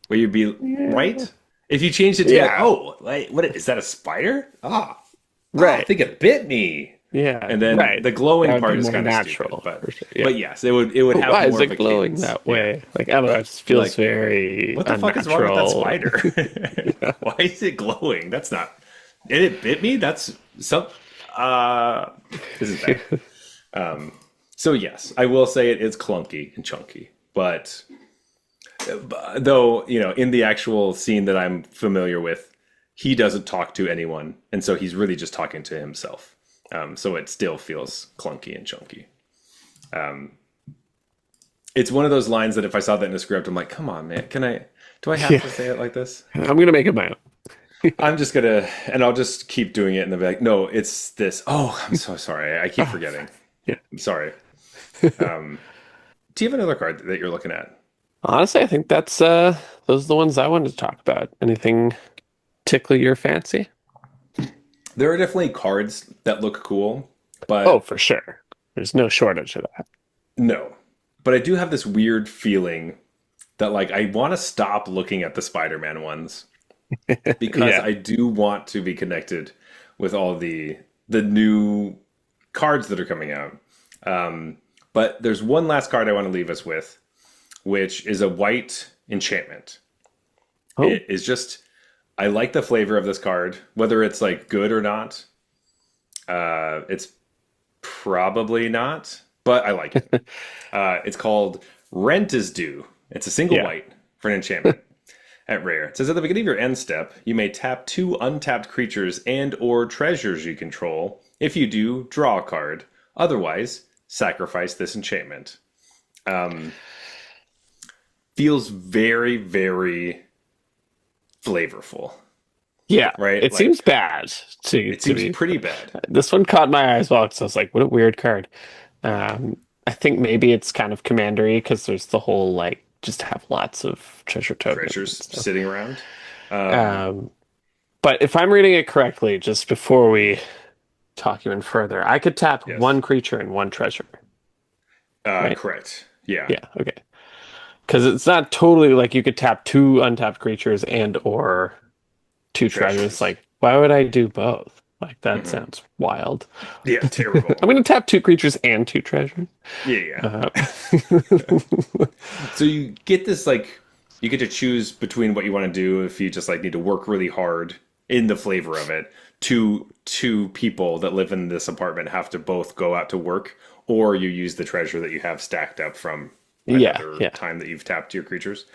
Where you'd be yeah, right. If you changed it to like, yeah, oh, like, what is that? A spider? I right, think it bit me. yeah, And then right. the That glowing would be part is more kind of stupid, natural for sure. Yeah. but yes, it would But have why is more of it a glowing cadence. that Yeah, way? Like, I don't know. It just you're feels like, very what the fuck is wrong with that unnatural. spider? Why is it glowing? That's not. And it bit me. That's some. Uh, this is bad. So yes, I will say it is clunky and chunky, but though in the actual scene that I'm familiar with, he doesn't talk to anyone, and so he's really just talking to himself. So it still feels clunky and chunky. It's one of those lines that if I saw that in a script, I'm like, come on, man, can I? Do I have Yeah, to say it like this? I'm gonna make it my own. I'm just gonna, and I'll just keep doing it, and they'll be like, no, it's this. Oh, I'm so sorry. I keep Oh, forgetting. yeah. I'm sorry. Do you have another card that you're looking at? Honestly, I think that's those are the ones I wanted to talk about. Anything tickle your fancy? There are definitely cards that look cool, Oh, but for sure. There's no shortage of that. no. But I do have this weird feeling that like I want to stop looking at the Spider-Man ones because Yeah. I do want to be connected with all the new cards that are coming out. But there's one last card I want to leave us with, which is a white enchantment. Oh, It is just I like the flavor of this card, whether it's like good or not. It's probably not, but I like it. It's called Rent is Due. It's a single yeah. white for an enchantment at rare. It says at the beginning of your end step, you may tap two untapped creatures and or treasures you control. If you do, draw a card. Otherwise, sacrifice this enchantment. Feels very, very flavorful, Yeah. right? It Like seems bad it to seems me. pretty bad. This one caught my eyes well because I was like, what a weird card. I think maybe it's kind of commandery because there's the whole like just have lots of treasure tokens and Treasures stuff. sitting around. Um, but if I'm reading it correctly, just before we talk even further, I could tap Yes. one creature and one treasure, right? Correct. Yeah. Yeah, okay. Because it's not totally like you could tap two untapped creatures and or two treasures. Treasures. Like, why would I do both? Like, that hmm sounds wild. Yeah. I'm Terrible. going to tap two creatures and two treasures. Yeah. Yeah. Uh, So you get this like you get to choose between what you want to do if you just like need to work really hard in the flavor of it. Two people that live in this apartment have to both go out to work, or you use the treasure that you have stacked up from yeah, another yeah. time that you've tapped your creatures.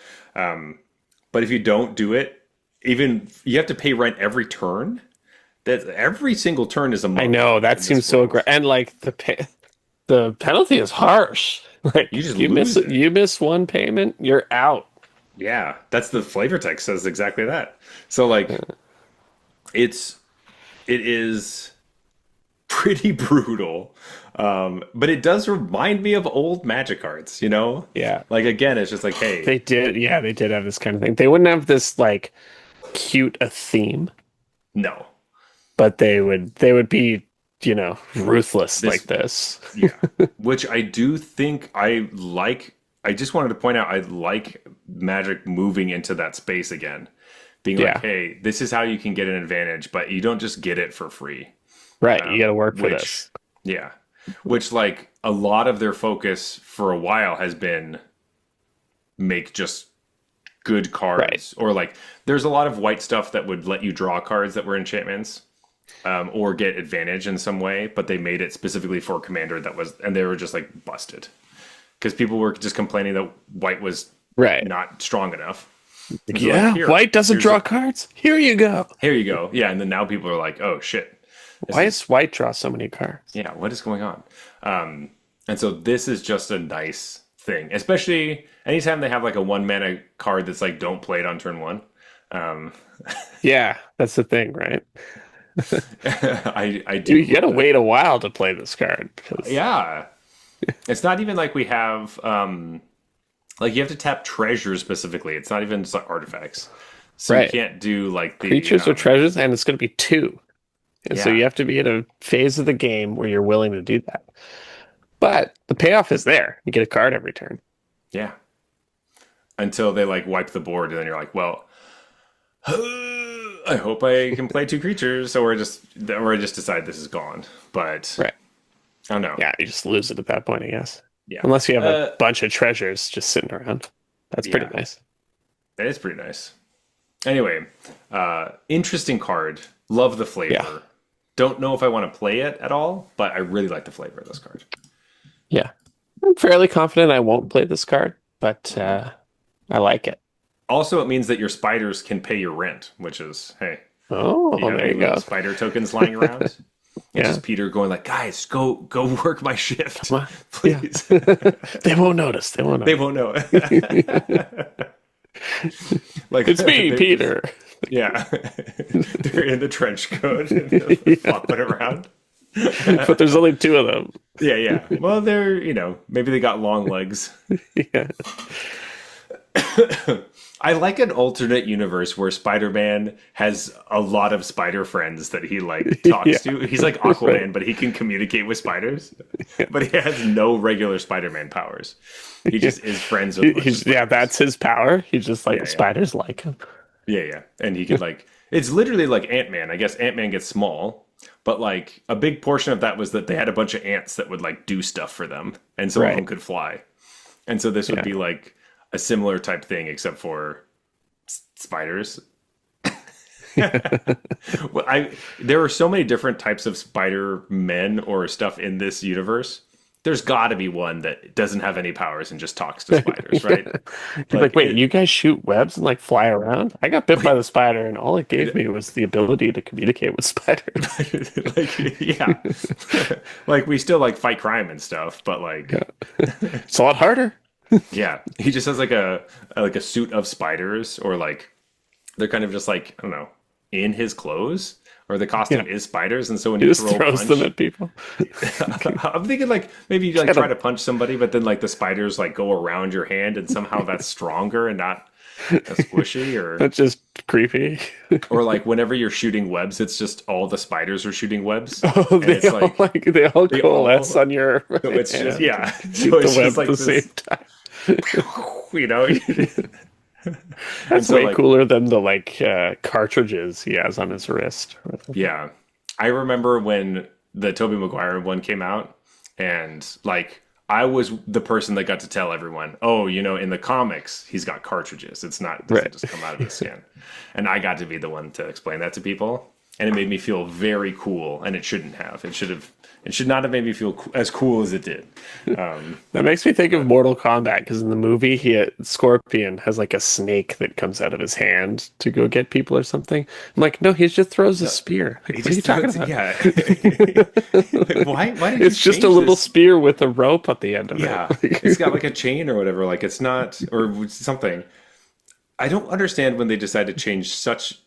But if you don't do it, even you have to pay rent every turn. That every single turn is a I month know that in this seems so world. aggressive, and like the penalty is harsh. You Like just lose it. you miss one payment, you're out. Yeah, that's the flavor text says exactly that. So like it is pretty brutal. But it does remind me of old Magic cards, you know? Yeah. Like again, it's just like, hey, They did have this kind of thing. They wouldn't have this like cute a theme, no. but they would be, ruthless like This this. Yeah. Which I do think I like. I just wanted to point out I like Magic moving into that space again. Being like, Yeah. hey, this is how you can get an advantage, but you don't just get it for free. Right. You got to work for Which, this. yeah. Which, like, a lot of their focus for a while has been make just good cards. Right. Or, like, there's a lot of white stuff that would let you draw cards that were enchantments. Or get advantage in some way, but they made it specifically for Commander and they were just like busted because people were just complaining that white was Right. not strong enough. And so Yeah. White doesn't draw cards. Here you go. Here you go. Yeah, and then now people are like, oh shit, Why does white draw so many cards? yeah, what is going on? And so this is just a nice thing, especially anytime they have like a 1 mana card that's like don't play it on turn one. Yeah, that's the thing, right? I do. You gotta wait a while to play this card. Yeah. It's not even like we have like you have to tap treasures specifically. It's not even just like artifacts. So Right. you can't do like the Creatures or treasures, and it's gonna be 2. And so Yeah. you have to be at a phase of the game where you're willing to do that. But the payoff is there. You get a card every turn. Yeah. Until they like wipe the board and then you're like, well, I hope I can play 2 creatures or I just decide this is gone. But Right. I don't know. Yeah, you just lose it at that point, I guess. Yeah. Unless you have a bunch of treasures just sitting around. That's pretty Yeah. nice. That is pretty nice. Anyway, interesting card. Love the flavor. Yeah. Don't know if I want to play it at all, but I really like the flavor of this card. Yeah. I'm fairly confident I won't play this card, but I like it. Also, it means that your spiders can pay your rent, which is, hey, Oh, you have there any you little go. spider tokens lying around? It's Yeah. just Peter going like, guys, go work my shift, Come on. please. They won't notice. They won't They notice. won't know. Like It's me, they're Peter. yeah, they're in the trench coat and flopping around. But there's only 2 of them. Yeah. Well, they're maybe they got long legs. Yeah. I like an alternate universe where Spider-Man has a lot of spider friends that he like talks to. He's like Aquaman, Right. but he can communicate with spiders. But he has no regular Spider-Man powers. He just is friends with. That's his power. He's just like Yeah. spiders like him. Yeah, and he could like. It's literally like Ant-Man. I guess Ant-Man gets small, but like a big portion of that was that they had a bunch of ants that would like do stuff for them, and some of them could fly. And so this would be like a similar type thing, except for spiders. Well, there are so many different types of Spider Men or stuff in this universe. There's got to be one that doesn't have any powers and just talks to spiders, right? You're like, wait, you guys shoot webs and like fly around? I got bit by the spider, and all it gave me was the ability to communicate with spiders. like, yeah, like we still like fight crime and stuff, but like, It's a lot harder. yeah, he just has like a suit of spiders, or like they're kind of just like I don't know in his clothes, or the costume is spiders, and so when He you just throw a throws punch, them at people. I'm thinking like maybe you like try to punch somebody, but then like the spiders like go around your hand, and somehow that's stronger and not as squishy, or That's just creepy. or like whenever you're shooting webs, it's just all the spiders are shooting webs. Oh, and they it's all they all coalesce all- on your. So it's just hand. so The it's web just like at the this, same time. you know. That's so, way like- cooler than the like cartridges he has on his wrist. Yeah. I remember when the Tobey Maguire one came out, and like I was the person that got to tell everyone, oh, in the comics, he's got cartridges. It doesn't just come out of his skin. And I got to be the one to explain that to people. And it made me feel very cool, and it shouldn't have. It should not have made me feel as cool as it did. That makes me think of Mortal Kombat because in the movie, Scorpion has like a snake that comes out of his hand to go get people or something. I'm like, no, he just throws a spear. Like, what are you talking about? Yeah. Like, why did It's you just a change little this? spear with a rope at the end of Yeah, it. it's got like a chain or whatever. Like it's not or something. I don't understand when they decide to change such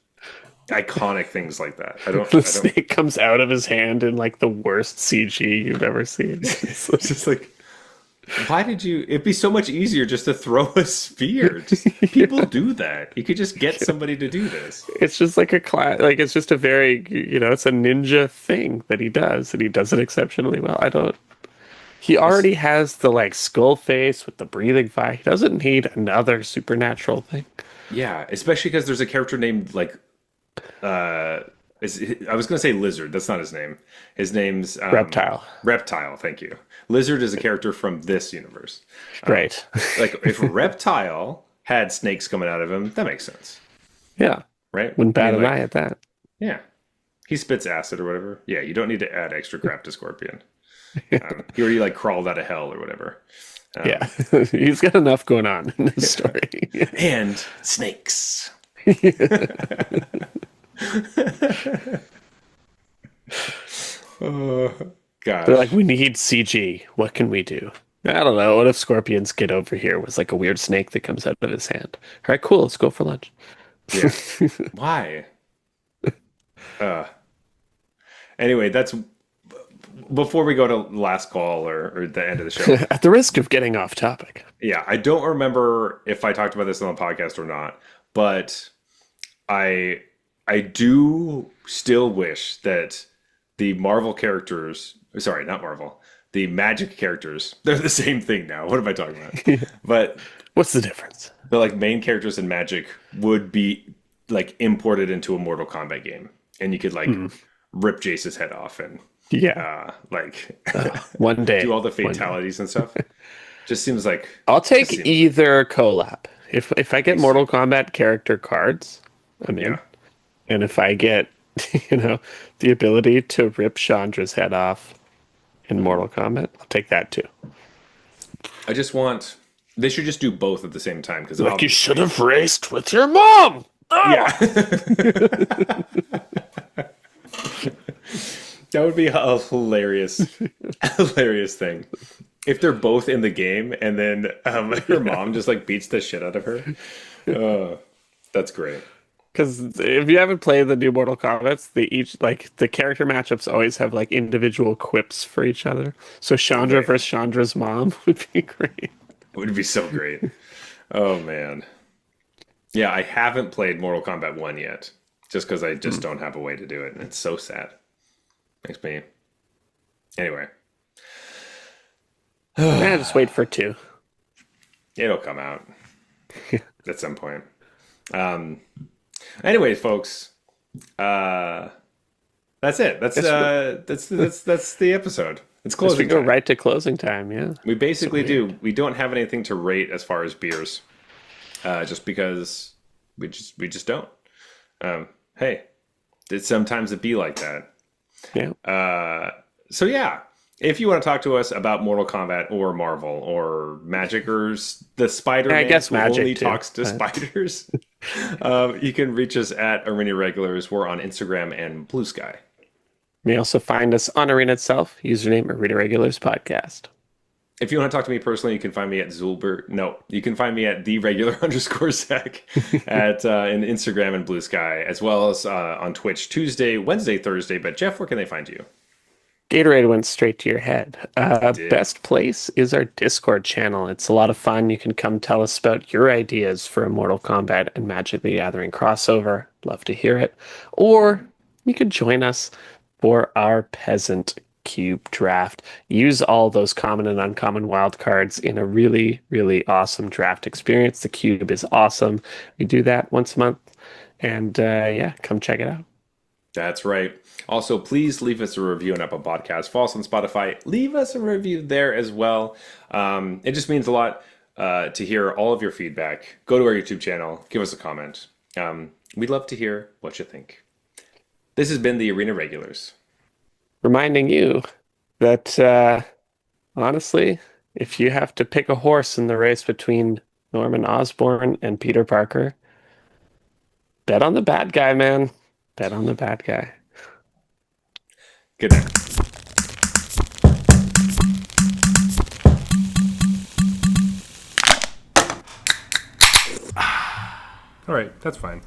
iconic things like that. The snake comes out of his hand in like the worst CG you've ever seen. It's just like, why did you? It'd be so much easier just to throw a spear. People do that. You could just get somebody to do this. It's just like it's just a very, it's a ninja thing that he does, and he does it exceptionally well. He already has the like skull face with the breathing fire. He doesn't need another supernatural thing. Yeah, especially because there's a character named like I was going to say Lizard. That's not his name. His name's Reptile. Reptile, thank you. Lizard is a character from this universe. Right. Like if Reptile had snakes coming out of him, that makes sense. Yeah. Right? Wouldn't bat an eye at that. Yeah. He spits acid or whatever. Yeah, you don't need to add extra crap to Scorpion. He already like crawled out of hell or whatever. Yeah. He's got enough going on in this story. And snakes. Oh, gosh. They're like, we need CG. What can we do? I don't know. What if Scorpion's Get Over Here was like a weird snake that comes out of his hand? All right, cool. Let's go for lunch. Yeah. Why? Anyway, that's before we go to last call or the end of the show. At the risk of getting off topic. Yeah, I don't remember if I talked about this on the podcast or not, but I do still wish that the Marvel characters, sorry, not Marvel, the Magic characters, they're the same thing now. What am I talking about? But what's the difference? The like main characters in Magic would be like imported into a Mortal Kombat game, and you could like rip Jace's head off and one day do all the fatalities and stuff. Just seems like I'll take either collab. If I get Mortal Kombat character cards, I'm in. And if I get the ability to rip Chandra's head off in Mortal Kombat, I'll take that too. I just want they should just do both at the same time because like you should have raced with your mom. Oh! Yeah. That would be a hilarious thing. If they're both in the game and then her mom just like beats the shit out of her. That's great. Because if you haven't played the new Mortal Kombat, they each like the character matchups always have like individual quips for each other. So Chandra versus Chandra's mom would be great. It would be so great. Oh man. Yeah, I haven't played Mortal Kombat 1 yet. Just because I just don't have a way to do it, and it's so sad. Makes me. Anyway. Just wait for 2. It'll come out at some point. Anyway, folks, that's it. That's the episode. It's closing. We go right to closing time. Yeah, we basically do. We don't have anything to rate as far as beers, just because we just don't. Hey, sometimes it be like that. Yeah. So yeah. If you want to talk to us about Mortal Kombat or Marvel or Magic or the Spider-Man I guess who Magic only too, talks to spiders, you can reach us at Arena Regulars. We're on Instagram and Blue Sky. You may also find us on Arena itself, username Arena Regulars Podcast. If you want to talk to me personally, you can find me at Zulber. No, you can find me at _Zach at in Instagram and Blue Sky, as well as on Twitch Tuesday, Wednesday, Thursday. But Jeff, where can they find you? Gatorade went straight to your head. Best place is our Discord channel. It's a lot of fun. You can come tell us about your ideas for a Mortal Kombat and Magic the Gathering crossover. Love to hear it. Or you could join us for our Peasant Cube draft. Use all those common and uncommon wild cards in a really, really awesome draft experience. The Cube is awesome. We do that once a month. And come check it out. That's right. Also, please leave us a review on Apple Podcasts. Follow us on Spotify. Leave us a review there as well. It just means a lot to hear all of your feedback. Go to our YouTube channel. Give us a comment. We'd love to hear what you think. This has been the Arena Regulars. Reminding you that, honestly, if you have to pick a horse in the race between Norman Osborn and Peter Parker, bet on the bad guy, man. Bet on the bad guy. Good night. All right, that's fine.